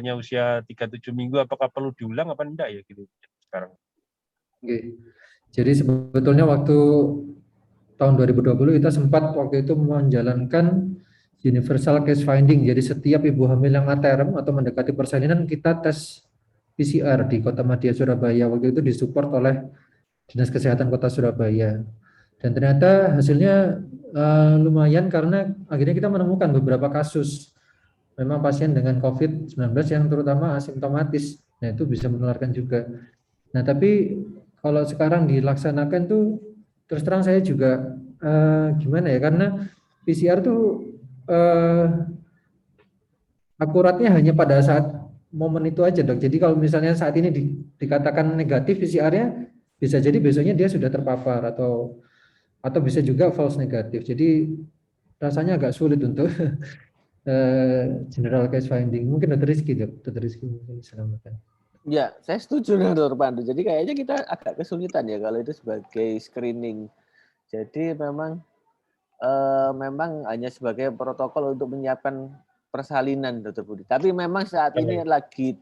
37 minggu, apakah perlu diulang apa enggak ya gitu sekarang? Oke. Jadi sebetulnya waktu tahun 2020 kita sempat waktu itu menjalankan universal case finding. Jadi setiap ibu hamil yang aterem atau mendekati persalinan kita tes PCR di Kota Madya Surabaya. Waktu itu disupport oleh Dinas Kesehatan Kota Surabaya. Dan ternyata hasilnya lumayan karena akhirnya kita menemukan beberapa kasus memang pasien dengan COVID-19 yang terutama asimptomatis. Nah itu bisa menularkan juga. Nah tapi kalau sekarang dilaksanakan tuh terus terang saya juga gimana ya, karena PCR tuh akuratnya hanya pada saat momen itu aja dok. Jadi kalau misalnya saat ini dikatakan negatif PCR-nya, bisa jadi besoknya dia sudah terpapar atau bisa juga false negatif. Jadi rasanya agak sulit untuk general case finding. Mungkin Dr. Rizky dok, Dr. Rizky mungkin bisa nambahkan. Ya, saya setuju dengan Dr. Pandu. Jadi kayaknya kita agak kesulitan ya kalau itu sebagai screening. Jadi memang hanya sebagai protokol untuk menyiapkan persalinan, Dr. Budi. Tapi memang saat ini lagi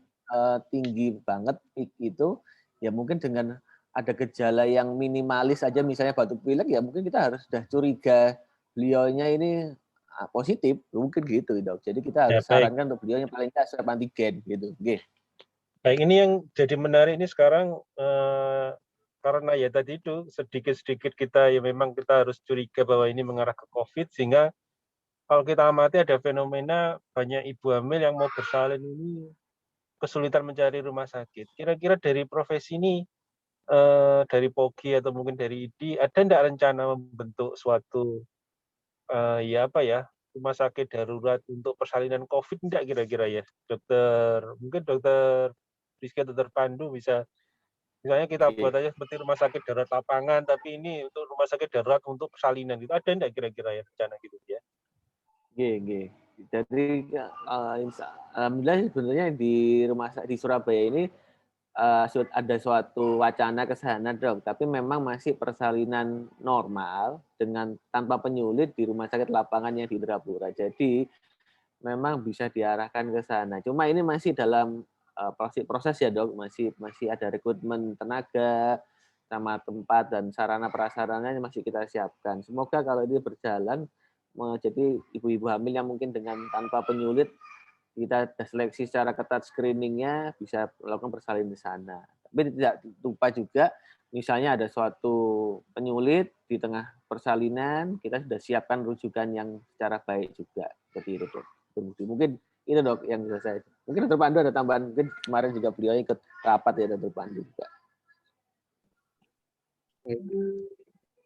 tinggi banget peak itu, ya mungkin dengan ada gejala yang minimalis aja, misalnya batuk pilek, ya mungkin kita harus sudah curiga beliaunya ini positif, mungkin gitu dok. Jadi kita harus sarankan untuk beliaunya paling tidak swab antigen gitu. Okay. Baik, ini yang jadi menarik ini sekarang karena ya tadi itu sedikit-sedikit kita ya memang kita harus curiga bahwa ini mengarah ke COVID, sehingga kalau kita amati ada fenomena banyak ibu hamil yang mau bersalin ini kesulitan mencari rumah sakit. Kira-kira dari profesi ini, dari POGI atau mungkin dari ID, ada enggak rencana membentuk suatu rumah sakit darurat untuk persalinan COVID enggak kira-kira ya, Mungkin dokter Rizky atau Dr. Pandu bisa, misalnya kita buat aja seperti rumah sakit darurat lapangan, tapi ini untuk rumah sakit darurat untuk persalinan itu ada enggak kira-kira ya rencana gitu ya? Jadi alhamdulillah sebenarnya di Surabaya ini ada suatu wacana ke sana dok, tapi memang masih persalinan normal dengan tanpa penyulit di rumah sakit lapangan yang di Indrapura. Jadi memang bisa diarahkan ke sana. Cuma ini masih dalam proses ya dok, masih ada rekrutmen tenaga sama tempat dan sarana prasarananya masih kita siapkan. Semoga kalau ini berjalan, jadi ibu-ibu hamil yang mungkin dengan tanpa penyulit kita seleksi secara ketat screeningnya bisa melakukan persalin di sana. Tapi tidak lupa juga, misalnya ada suatu penyulit di tengah persalinan, kita sudah siapkan rujukan yang secara baik juga. Seperti itu dok. Mungkin itu dok yang bisa saya. Mungkin Dr. Pandu ada tambahan, mungkin kemarin juga beliau ikut rapat ya Dr. Pandu juga.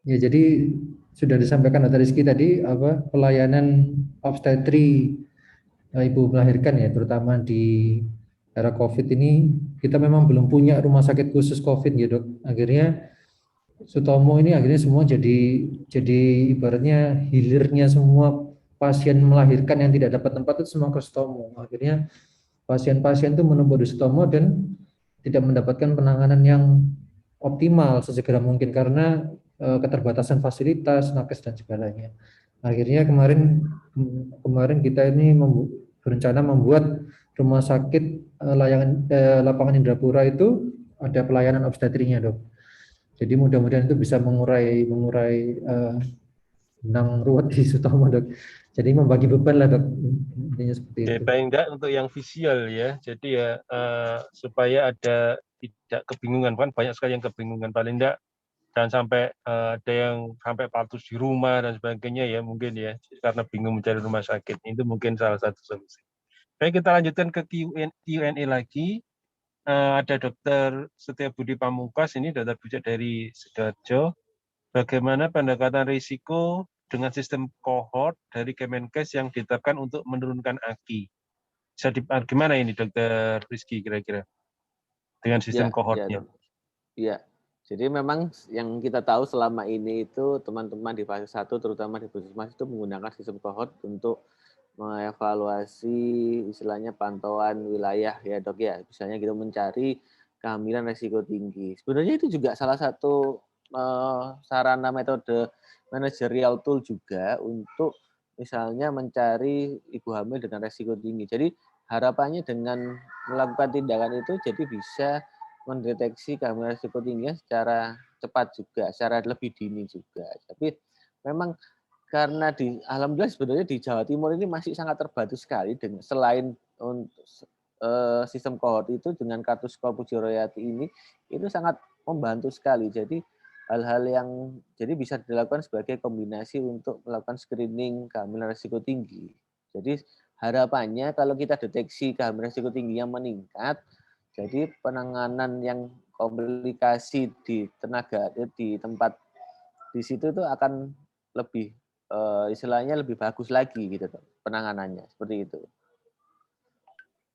Ya, jadi sudah disampaikan Dr. Rizky tadi pelayanan obstetri ibu melahirkan ya, terutama di era COVID ini kita memang belum punya rumah sakit khusus COVID ya dok. Akhirnya Sutomo ini akhirnya semua jadi ibaratnya hilirnya semua pasien melahirkan yang tidak dapat tempat itu semua ke Sutomo. Akhirnya pasien-pasien itu menumpuk di Sutomo dan tidak mendapatkan penanganan yang optimal sesegera mungkin karena keterbatasan fasilitas, nakes dan segalanya. Akhirnya kemarin kita ini berencana membuat rumah sakit lapangan Indrapura itu ada pelayanan obstetrinya dok. Jadi mudah-mudahan itu bisa mengurai benang ruwet di Sutomo dok. Jadi membagi beban lah dok, intinya seperti Ya, itu. paling enggak untuk yang visual ya. Jadi ya supaya ada tidak kebingungan, kan banyak sekali yang kebingungan. Paling enggak jangan sampai ada yang sampai patus di rumah dan sebagainya ya mungkin ya karena bingung mencari rumah sakit. Itu mungkin salah satu solusi. Baik, kita lanjutkan ke Q&A lagi. Ada Dr. Setia Budi Pamungkas, ini dokter bijak dari Sidoarjo. Bagaimana pendekatan risiko dengan sistem kohort dari Kemenkes yang ditetapkan untuk menurunkan AKI? Gimana ini Dr. Rizky kira-kira dengan sistem kohortnya? Ya, jadi memang yang kita tahu selama ini itu teman-teman di fase 1 terutama di puskesmas itu menggunakan sistem kohort untuk mengevaluasi istilahnya pantauan wilayah ya dok ya. Misalnya kita mencari kehamilan resiko tinggi. Sebenarnya itu juga salah satu sarana metode managerial tool juga untuk misalnya mencari ibu hamil dengan resiko tinggi. Jadi harapannya dengan melakukan tindakan itu jadi bisa mendeteksi kehamilan resiko tinggi secara cepat juga, secara lebih dini juga. Tapi memang karena alhamdulillah sebenarnya di Jawa Timur ini masih sangat terbatas sekali dengan selain untuk sistem kohort itu dengan kartu skor Puji Royati ini itu sangat membantu sekali. Jadi hal-hal yang jadi bisa dilakukan sebagai kombinasi untuk melakukan screening kehamilan risiko tinggi. Jadi harapannya kalau kita deteksi kehamilan risiko tinggi yang meningkat, jadi penanganan yang komplikasi di tempat di situ itu akan lebih istilahnya lebih bagus lagi gitu penanganannya seperti itu.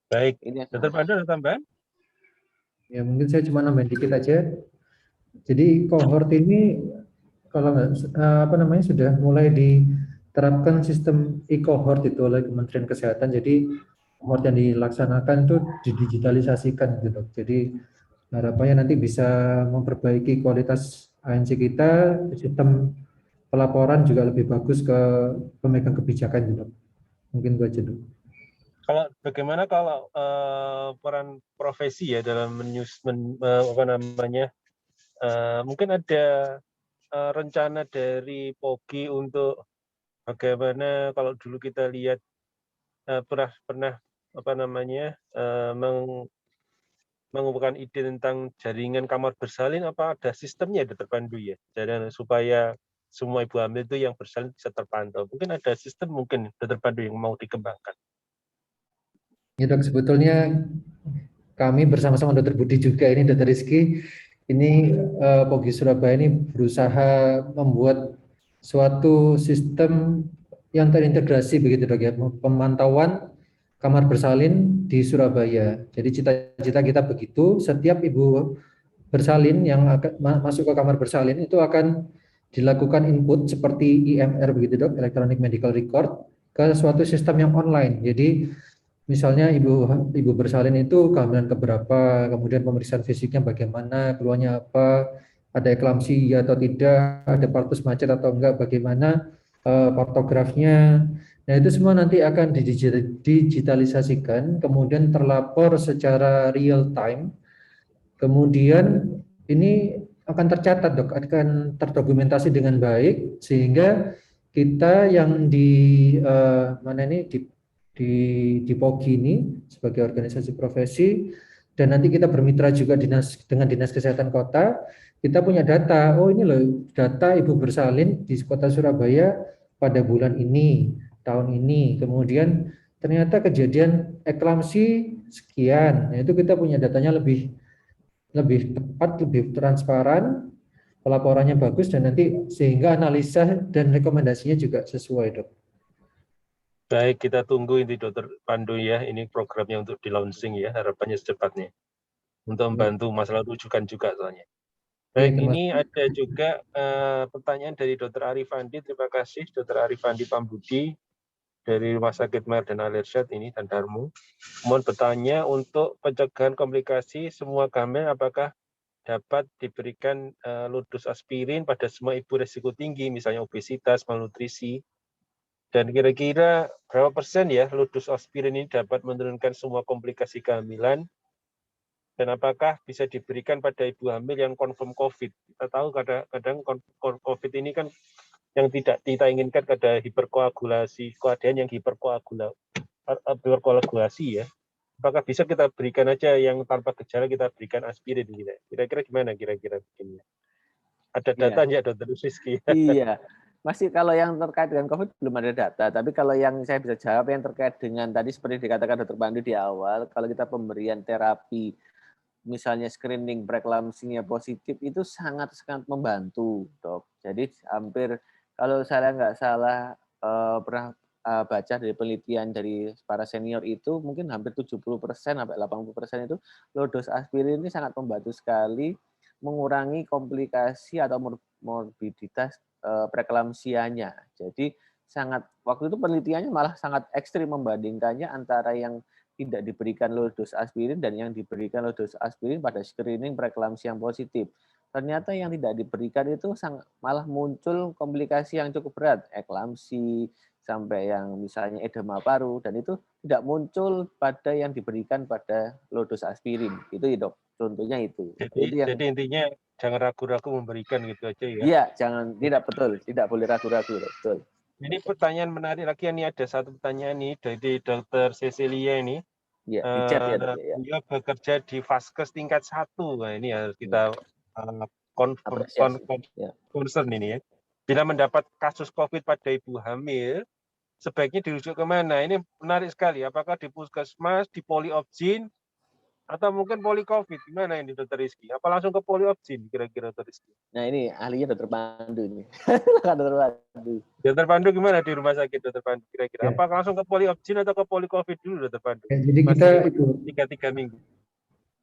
Baik, Ini Dr. Pandu ada tambahan? Ya mungkin saya cuma nambahin dikit aja. Jadi kohort ini kalau sudah mulai diterapkan sistem e-kohort itu oleh Kementerian Kesehatan. Jadi kohort yang dilaksanakan itu didigitalisasikan gitu. Jadi harapannya nanti bisa memperbaiki kualitas ANC kita, sistem pelaporan juga lebih bagus ke pemegang kebijakan gitu. Mungkin itu aja dulu. Bagaimana kalau peran profesi ya dalam mungkin ada rencana dari POGI untuk bagaimana kalau dulu kita lihat pernah mengumpulkan ide tentang jaringan kamar bersalin, apa ada sistemnya Dr. Pandu ya, dan supaya semua ibu hamil itu yang bersalin bisa terpantau. Mungkin ada sistem mungkin Dr. Pandu yang mau dikembangkan. Ya dok, sebetulnya kami bersama-sama Dr. Budi juga ini Dr. Rizky, ini POGI Surabaya ini berusaha membuat suatu sistem yang terintegrasi begitu dok ya, pemantauan kamar bersalin di Surabaya. Jadi cita-cita kita begitu, setiap ibu bersalin yang akan masuk ke kamar bersalin itu akan dilakukan input seperti IMR begitu dok, Electronic Medical Record, ke suatu sistem yang online. Jadi misalnya ibu bersalin itu kehamilan keberapa, kemudian pemeriksaan fisiknya bagaimana, keluarnya apa, ada eklamsi atau tidak, ada partus macet atau enggak, bagaimana portografnya. Nah itu semua nanti akan digitalisasikan, kemudian terlapor secara real time. Kemudian ini akan tercatat dok, akan terdokumentasi dengan baik sehingga kita yang di POGI ini sebagai organisasi profesi dan nanti kita bermitra juga dengan Dinas Kesehatan Kota, kita punya data, oh ini loh data ibu bersalin di Kota Surabaya pada bulan ini, tahun ini, kemudian ternyata kejadian eklamsi sekian, nah itu kita punya datanya lebih tepat, lebih transparan, pelaporannya bagus, dan nanti sehingga analisa dan rekomendasinya juga sesuai, Dok. Baik, kita tunggu ini Dokter Pandu ya. Ini programnya untuk di launching ya, harapannya secepatnya. Untuk membantu masalah rujukan juga soalnya. Baik, ini ada juga pertanyaan dari Dr. Arif Andi. Terima kasih Dr. Arif Andi Pambudi dari Rumah Sakit Mer dan Alirsyad ini dan Darmu. Mohon bertanya untuk pencegahan komplikasi semua gamel apakah dapat diberikan ludus aspirin pada semua ibu risiko tinggi, misalnya obesitas, malnutrisi, dan kira-kira berapa persen ya ludus aspirin ini dapat menurunkan semua komplikasi kehamilan, dan apakah bisa diberikan pada ibu hamil yang konfirm COVID? Kita tahu kadang-kadang COVID ini kan yang tidak kita inginkan ada hiperkoagulasi, keadaan yang hiperkoagulasi ya. Apakah bisa kita berikan aja yang tanpa gejala kita berikan aspirin gitu? Kira-kira gimana kira-kira bikinnya? Ada datanya Dokter Rizky? Iya. Masih kalau yang terkait dengan COVID belum ada data, tapi kalau yang saya bisa jawab yang terkait dengan tadi seperti dikatakan Dr. Pandu di awal, kalau kita pemberian terapi misalnya screening preeklamsinya positif itu sangat-sangat membantu, Dok. Jadi hampir kalau saya nggak salah pernah baca dari penelitian dari para senior itu mungkin hampir 70% sampai 80% itu low dose aspirin ini sangat membantu sekali mengurangi komplikasi atau morbiditas preeklamsianya. Jadi sangat waktu itu penelitiannya malah sangat ekstrim membandingkannya antara yang tidak diberikan low dose aspirin dan yang diberikan low dose aspirin pada screening preeklamsi yang positif. Ternyata yang tidak diberikan itu malah muncul komplikasi yang cukup berat, eklamsi, sampai yang misalnya edema paru, dan itu tidak muncul pada yang diberikan pada low dose aspirin. Itu ya Dok, contohnya itu. Jadi intinya jangan ragu-ragu memberikan gitu aja ya? Iya, tidak boleh ragu-ragu, betul. Ini pertanyaan menarik lagi, ini ada satu pertanyaan nih dari Dr. Cecilia ini. Ya, di chat ya, Dok, ya. Dia bekerja di Vaskes tingkat 1. Nah, ini harus kita concern ini ya. Bila mendapat kasus COVID pada ibu hamil, sebaiknya dirujuk kemana? Ini menarik sekali. Apakah di puskesmas, di poliopsin, atau mungkin poli-COVID? Gimana ini Dr. Rizky? Apa langsung ke poliopsin kira-kira Dr. Rizky? Nah ini ahlinya Dr. Pandu ini. Dr. Pandu gimana di rumah sakit Dr. Pandu kira-kira? Apa langsung ke poliopsin atau ke poli-COVID dulu Dr. Pandu? Jadi kita itu 3 minggu.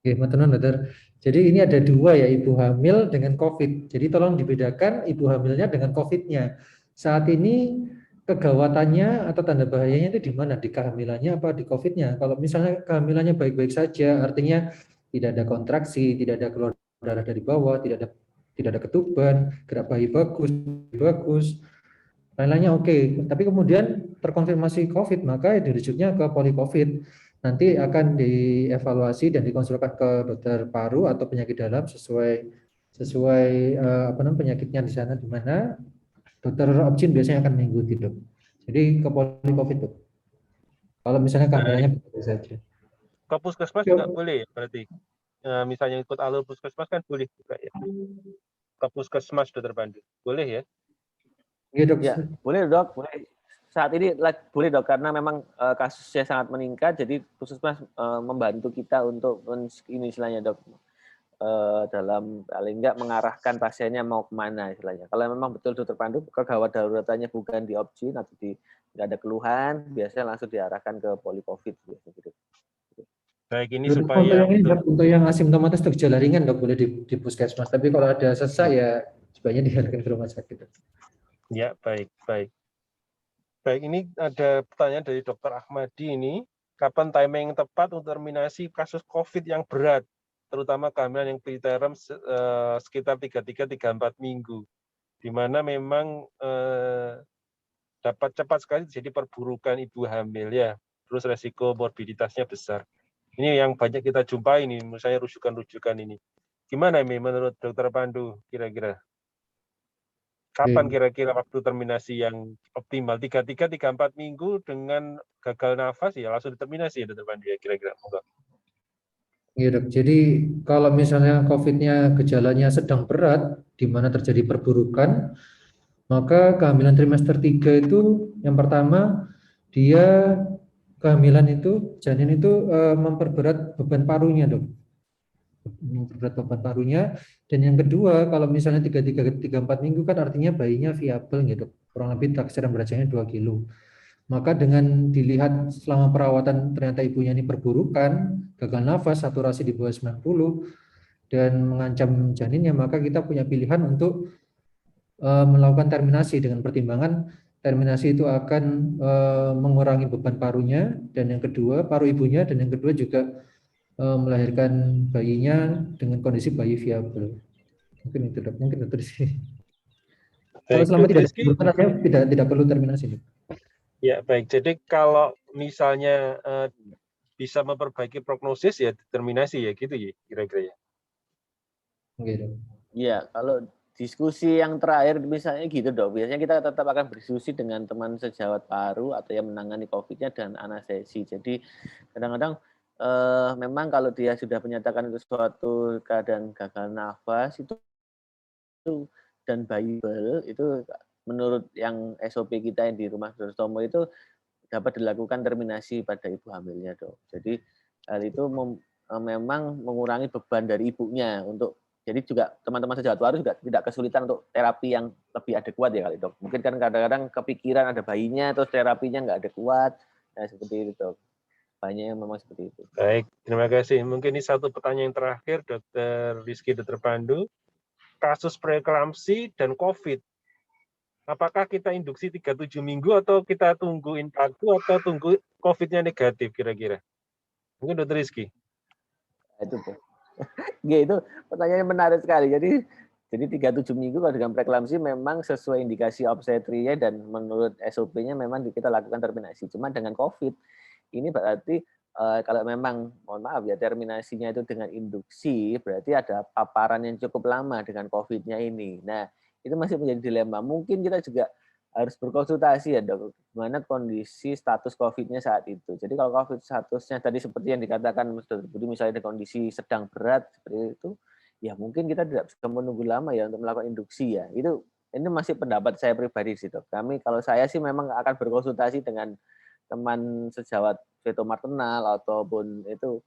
Oke, Matur nuwun, Dokter. Jadi ini ada 2 ya, ibu hamil dengan COVID. Jadi tolong dibedakan ibu hamilnya dengan COVID-nya. Saat ini kegawatannya atau tanda bahayanya itu di mana? Di kehamilannya apa di COVID-nya? Kalau misalnya kehamilannya baik-baik saja, artinya tidak ada kontraksi, tidak ada keluar darah dari bawah, tidak ada ketuban, gerak bayi bagus, lain-lainnya oke. Tapi kemudian terkonfirmasi COVID, maka dirujuknya ke poli-COVID. Nanti akan dievaluasi dan dikonsulkan ke dokter paru atau penyakit dalam sesuai penyakitnya di sana di mana. Dokter opsin biasanya akan mengikuti, Dok. Jadi ke poli-COVID, Dok. Kalau misalnya kehamilannya begitu saja. Ke puskesmas juga boleh ya berarti. Misalnya ikut alur puskesmas kan boleh juga ya. Ke puskesmas Dokter Pandu. Boleh ya? Iya, Dok. Ya, boleh, Dok. Boleh. Saat ini boleh, Dok, karena memang kasusnya sangat meningkat, jadi puskesmas membantu kita untuk ini istilahnya, Dok, dalam paling enggak mengarahkan pasiennya mau kemana istilahnya. Kalau memang betul Dokter Pandu kegawat daruratannya bukan di opsin atau nggak ada keluhan, biasanya langsung diarahkan ke poli-COVID gitu. Baik, ini Untuk supaya untuk yang asimptomatis atau gejala ringan, Dok, boleh di puskesmas. Tapi kalau ada sesak ya sebaiknya diarahkan ke rumah sakit, Dok. Ya, baik. Baik, ini ada pertanyaan dari Dr. Ahmadi ini. Kapan timing yang tepat untuk terminasi kasus COVID yang berat, terutama kehamilan yang preterm sekitar 33-34 minggu, di mana memang dapat cepat sekali jadi perburukan ibu hamil ya, terus resiko morbiditasnya besar. Ini yang banyak kita jumpai ini, misalnya rujukan-rujukan ini. Gimana ini menurut Dr. Pandu kira-kira? Kapan kira-kira waktu terminasi yang optimal? 33-34 minggu dengan gagal nafas ya langsung diterminasi ya Dr. Pandu ya kira-kira? Iya, Dok. Jadi kalau misalnya COVID-nya gejalanya sedang berat, di mana terjadi perburukan, maka kehamilan trimester 3 itu yang pertama dia kehamilan itu janin itu memperberat beban parunya, Dok. memperberat beban parunya. Dan yang kedua, kalau misalnya 3-4 minggu kan artinya bayinya viabel gitu, kurang lebih taksiran berat badannya 2 kilo. Maka dengan dilihat selama perawatan ternyata ibunya ini perburukan, gagal nafas, saturasi di bawah 90, dan mengancam janinnya, maka kita punya pilihan untuk melakukan terminasi dengan pertimbangan terminasi itu akan mengurangi beban parunya, dan yang kedua paru ibunya, dan yang kedua juga melahirkan bayinya dengan kondisi bayi viabel. Mungkin itu dok, mungkin dokter Rizky. Kalau Baik, selama Dokter tidak Rizky. tidak perlu terminasi dok. Ya, baik. Jadi kalau misalnya bisa memperbaiki prognosis ya determinasi ya gitu ya kira-kira ya. Oke, dok. Iya, kalau diskusi yang terakhir misalnya gitu dok, biasanya kita tetap akan berdiskusi dengan teman sejawat paru atau yang menangani COVID-nya dan anestesi. Jadi kadang-kadang memang kalau dia sudah menyatakan itu suatu keadaan gagal nafas itu dan viable itu menurut yang SOP kita yang di rumah Tomo itu dapat dilakukan terminasi pada ibu hamilnya dok. Jadi hal itu memang mengurangi beban dari ibunya untuk, jadi juga teman-teman sejawat paru juga tidak kesulitan untuk terapi yang lebih adekuat ya kali dok. Mungkin kan kadang-kadang kepikiran ada bayinya terus terapinya nggak adekuat, nah seperti itu dok. Banyak yang memang seperti itu. Baik, terima kasih. Mungkin ini satu pertanyaan terakhir, Dokter Rizky, Dokter Pandu. Kasus preeklamsi dan COVID, apakah kita induksi 37 minggu atau kita tunggu infarksi atau tunggu COVID-nya negatif kira-kira? Mungkin Dokter Rizky. Itu tuh. Ya, itu pertanyaannya menarik sekali. Jadi 37 minggu kalau dengan preeklamsi memang sesuai indikasi obstetrinya dan menurut SOP-nya memang kita lakukan terminasi. Cuma dengan COVID ini berarti kalau memang mohon maaf ya terminasinya itu dengan induksi, berarti ada paparan yang cukup lama dengan COVID-nya ini. Nah, itu masih menjadi dilema. Mungkin kita juga harus berkonsultasi ya dok, gimana kondisi status COVID-nya saat itu. Jadi kalau COVID statusnya tadi seperti yang dikatakan Mas Dr. Budi, misalnya kondisi sedang berat seperti itu, ya mungkin kita tidak bisa menunggu lama ya untuk melakukan induksi ya. Ini masih pendapat saya pribadi sih dok. Kalau saya sih memang akan berkonsultasi dengan teman sejawat feto maternal ataupun itu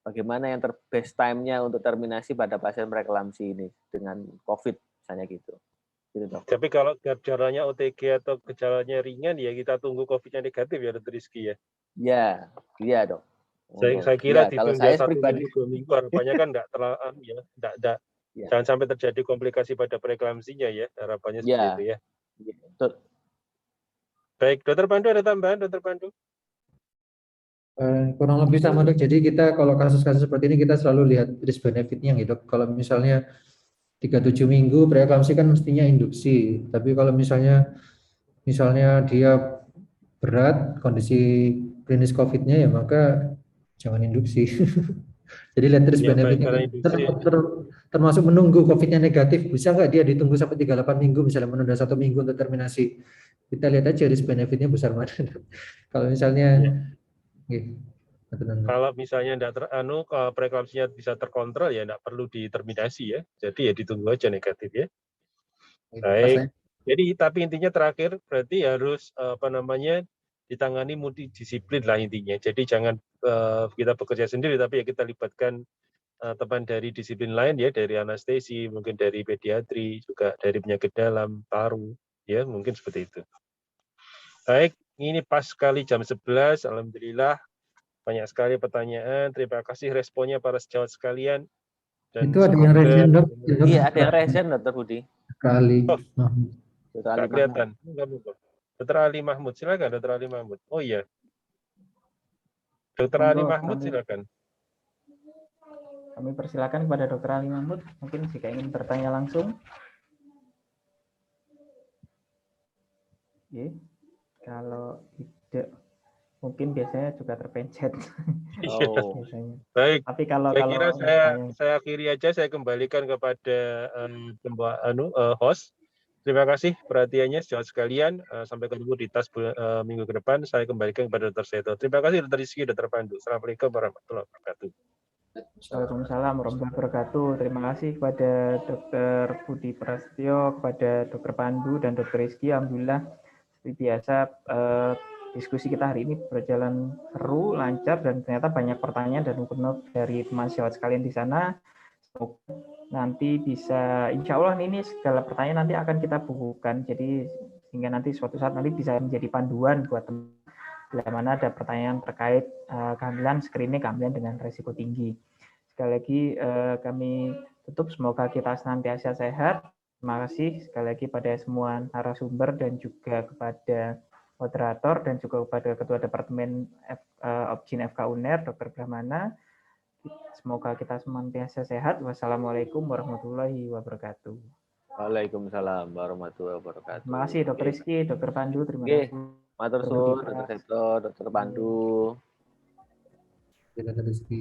bagaimana yang best time-nya untuk terminasi pada pasien preeklamsi ini dengan COVID misalnya gitu. Gitu dok. Tapi kalau gejalanya OTG atau gejalanya ringan ya kita tunggu COVID-nya negatif ya Dokter Rizky ya. Ya, iya dok. Saya kira ya, kalau ditunda saya 1 pribadi, minggu 2 minggu harapannya kan enggak terlalu ya, enggak ya. Jangan sampai terjadi komplikasi pada preeklamsinya ya, harapannya seperti itu ya. Betul. Baik, Dokter Pandu ada tambahan, Dokter Pandu? Kurang lebih sama dok. Jadi kita kalau kasus-kasus seperti ini kita selalu lihat risk benefitnya gitu. Kalau misalnya 37 minggu preeklamsi kan mestinya induksi. Tapi kalau misalnya dia berat kondisi klinis COVID-nya ya maka jangan induksi. Jadi lihat risk Ya, baik, benefitnya. karena induksi. Termasuk menunggu COVID-nya negatif, bisa nggak dia ditunggu sampai 38 minggu, misalnya menunda 1 minggu untuk terminasi. Kita lihat aja risk benefitnya besar mana. Kalau misalnya kalau misalnya kalau preeklamsinya bisa terkontrol ya enggak perlu diterminasi ya. Jadi ya ditunggu aja negatif ya. Baik. Jadi tapi intinya terakhir berarti harus ditangani multidisiplin lah intinya. Jadi jangan kita bekerja sendiri tapi ya kita libatkan teman dari disiplin lain ya, dari anestesi, mungkin dari pediatri, juga dari penyakit dalam, paru, ya mungkin seperti itu. Baik, ini pas sekali jam 11, alhamdulillah banyak sekali pertanyaan. Terima kasih responnya para sejawat sekalian. Dan itu ada yang resen dok? Iya, ada yang resen Dokter Budi. Kali. Tak kelihatan. Dokter Ali Mahmud, silakan Dokter Ali Mahmud. Oh iya. Dokter Ali Mahmud, silakan. Kami persilakan kepada Dokter Ali Mahmud, mungkin jika ingin bertanya langsung. Oke. Kalau tidak, mungkin biasanya juga terpencet. Biasanya. Baik. Tapi kalau saya akhiri aja, saya kembalikan kepada host. Terima kasih perhatiannya sejawat sekalian. Sampai ketemu di tas minggu ke depan. Saya kembalikan kepada Dr. Seto. Terima kasih Dr. Rizky, Dr. Pandu. Assalamualaikum warahmatullahi wabarakatuh. Waalaikumsalam warahmatullahi wabarakatuh. Terima kasih kepada Dr. Budi Prasetyo, kepada Dr. Pandu dan Dr. Rizky. Alhamdulillah seperti biasa diskusi kita hari ini berjalan seru, lancar, dan ternyata banyak pertanyaan dan unek dari teman sejawat sekalian di sana. nanti bisa, insya Allah ini segala pertanyaan nanti akan kita bukukan, jadi sehingga nanti suatu saat nanti bisa menjadi panduan buat teman bila mana ada pertanyaan terkait kehamilan, screening kehamilan dengan resiko tinggi. Sekali lagi kami tutup, semoga kita senantiasa sehat. Terima kasih sekali lagi pada semua narasumber dan juga kepada moderator dan juga kepada Ketua Departemen Opjin FK UNER, Dr. Brahmana. Semoga kita senantiasa sehat. Wassalamualaikum warahmatullahi wabarakatuh. Waalaikumsalam warahmatullahi wabarakatuh. Terima kasih Dr. Rizky, Dr. Pandu, terima Oke. kasih. Matur suwun, Dr. Sektor, Dr. Pandu. Dr. Rizky.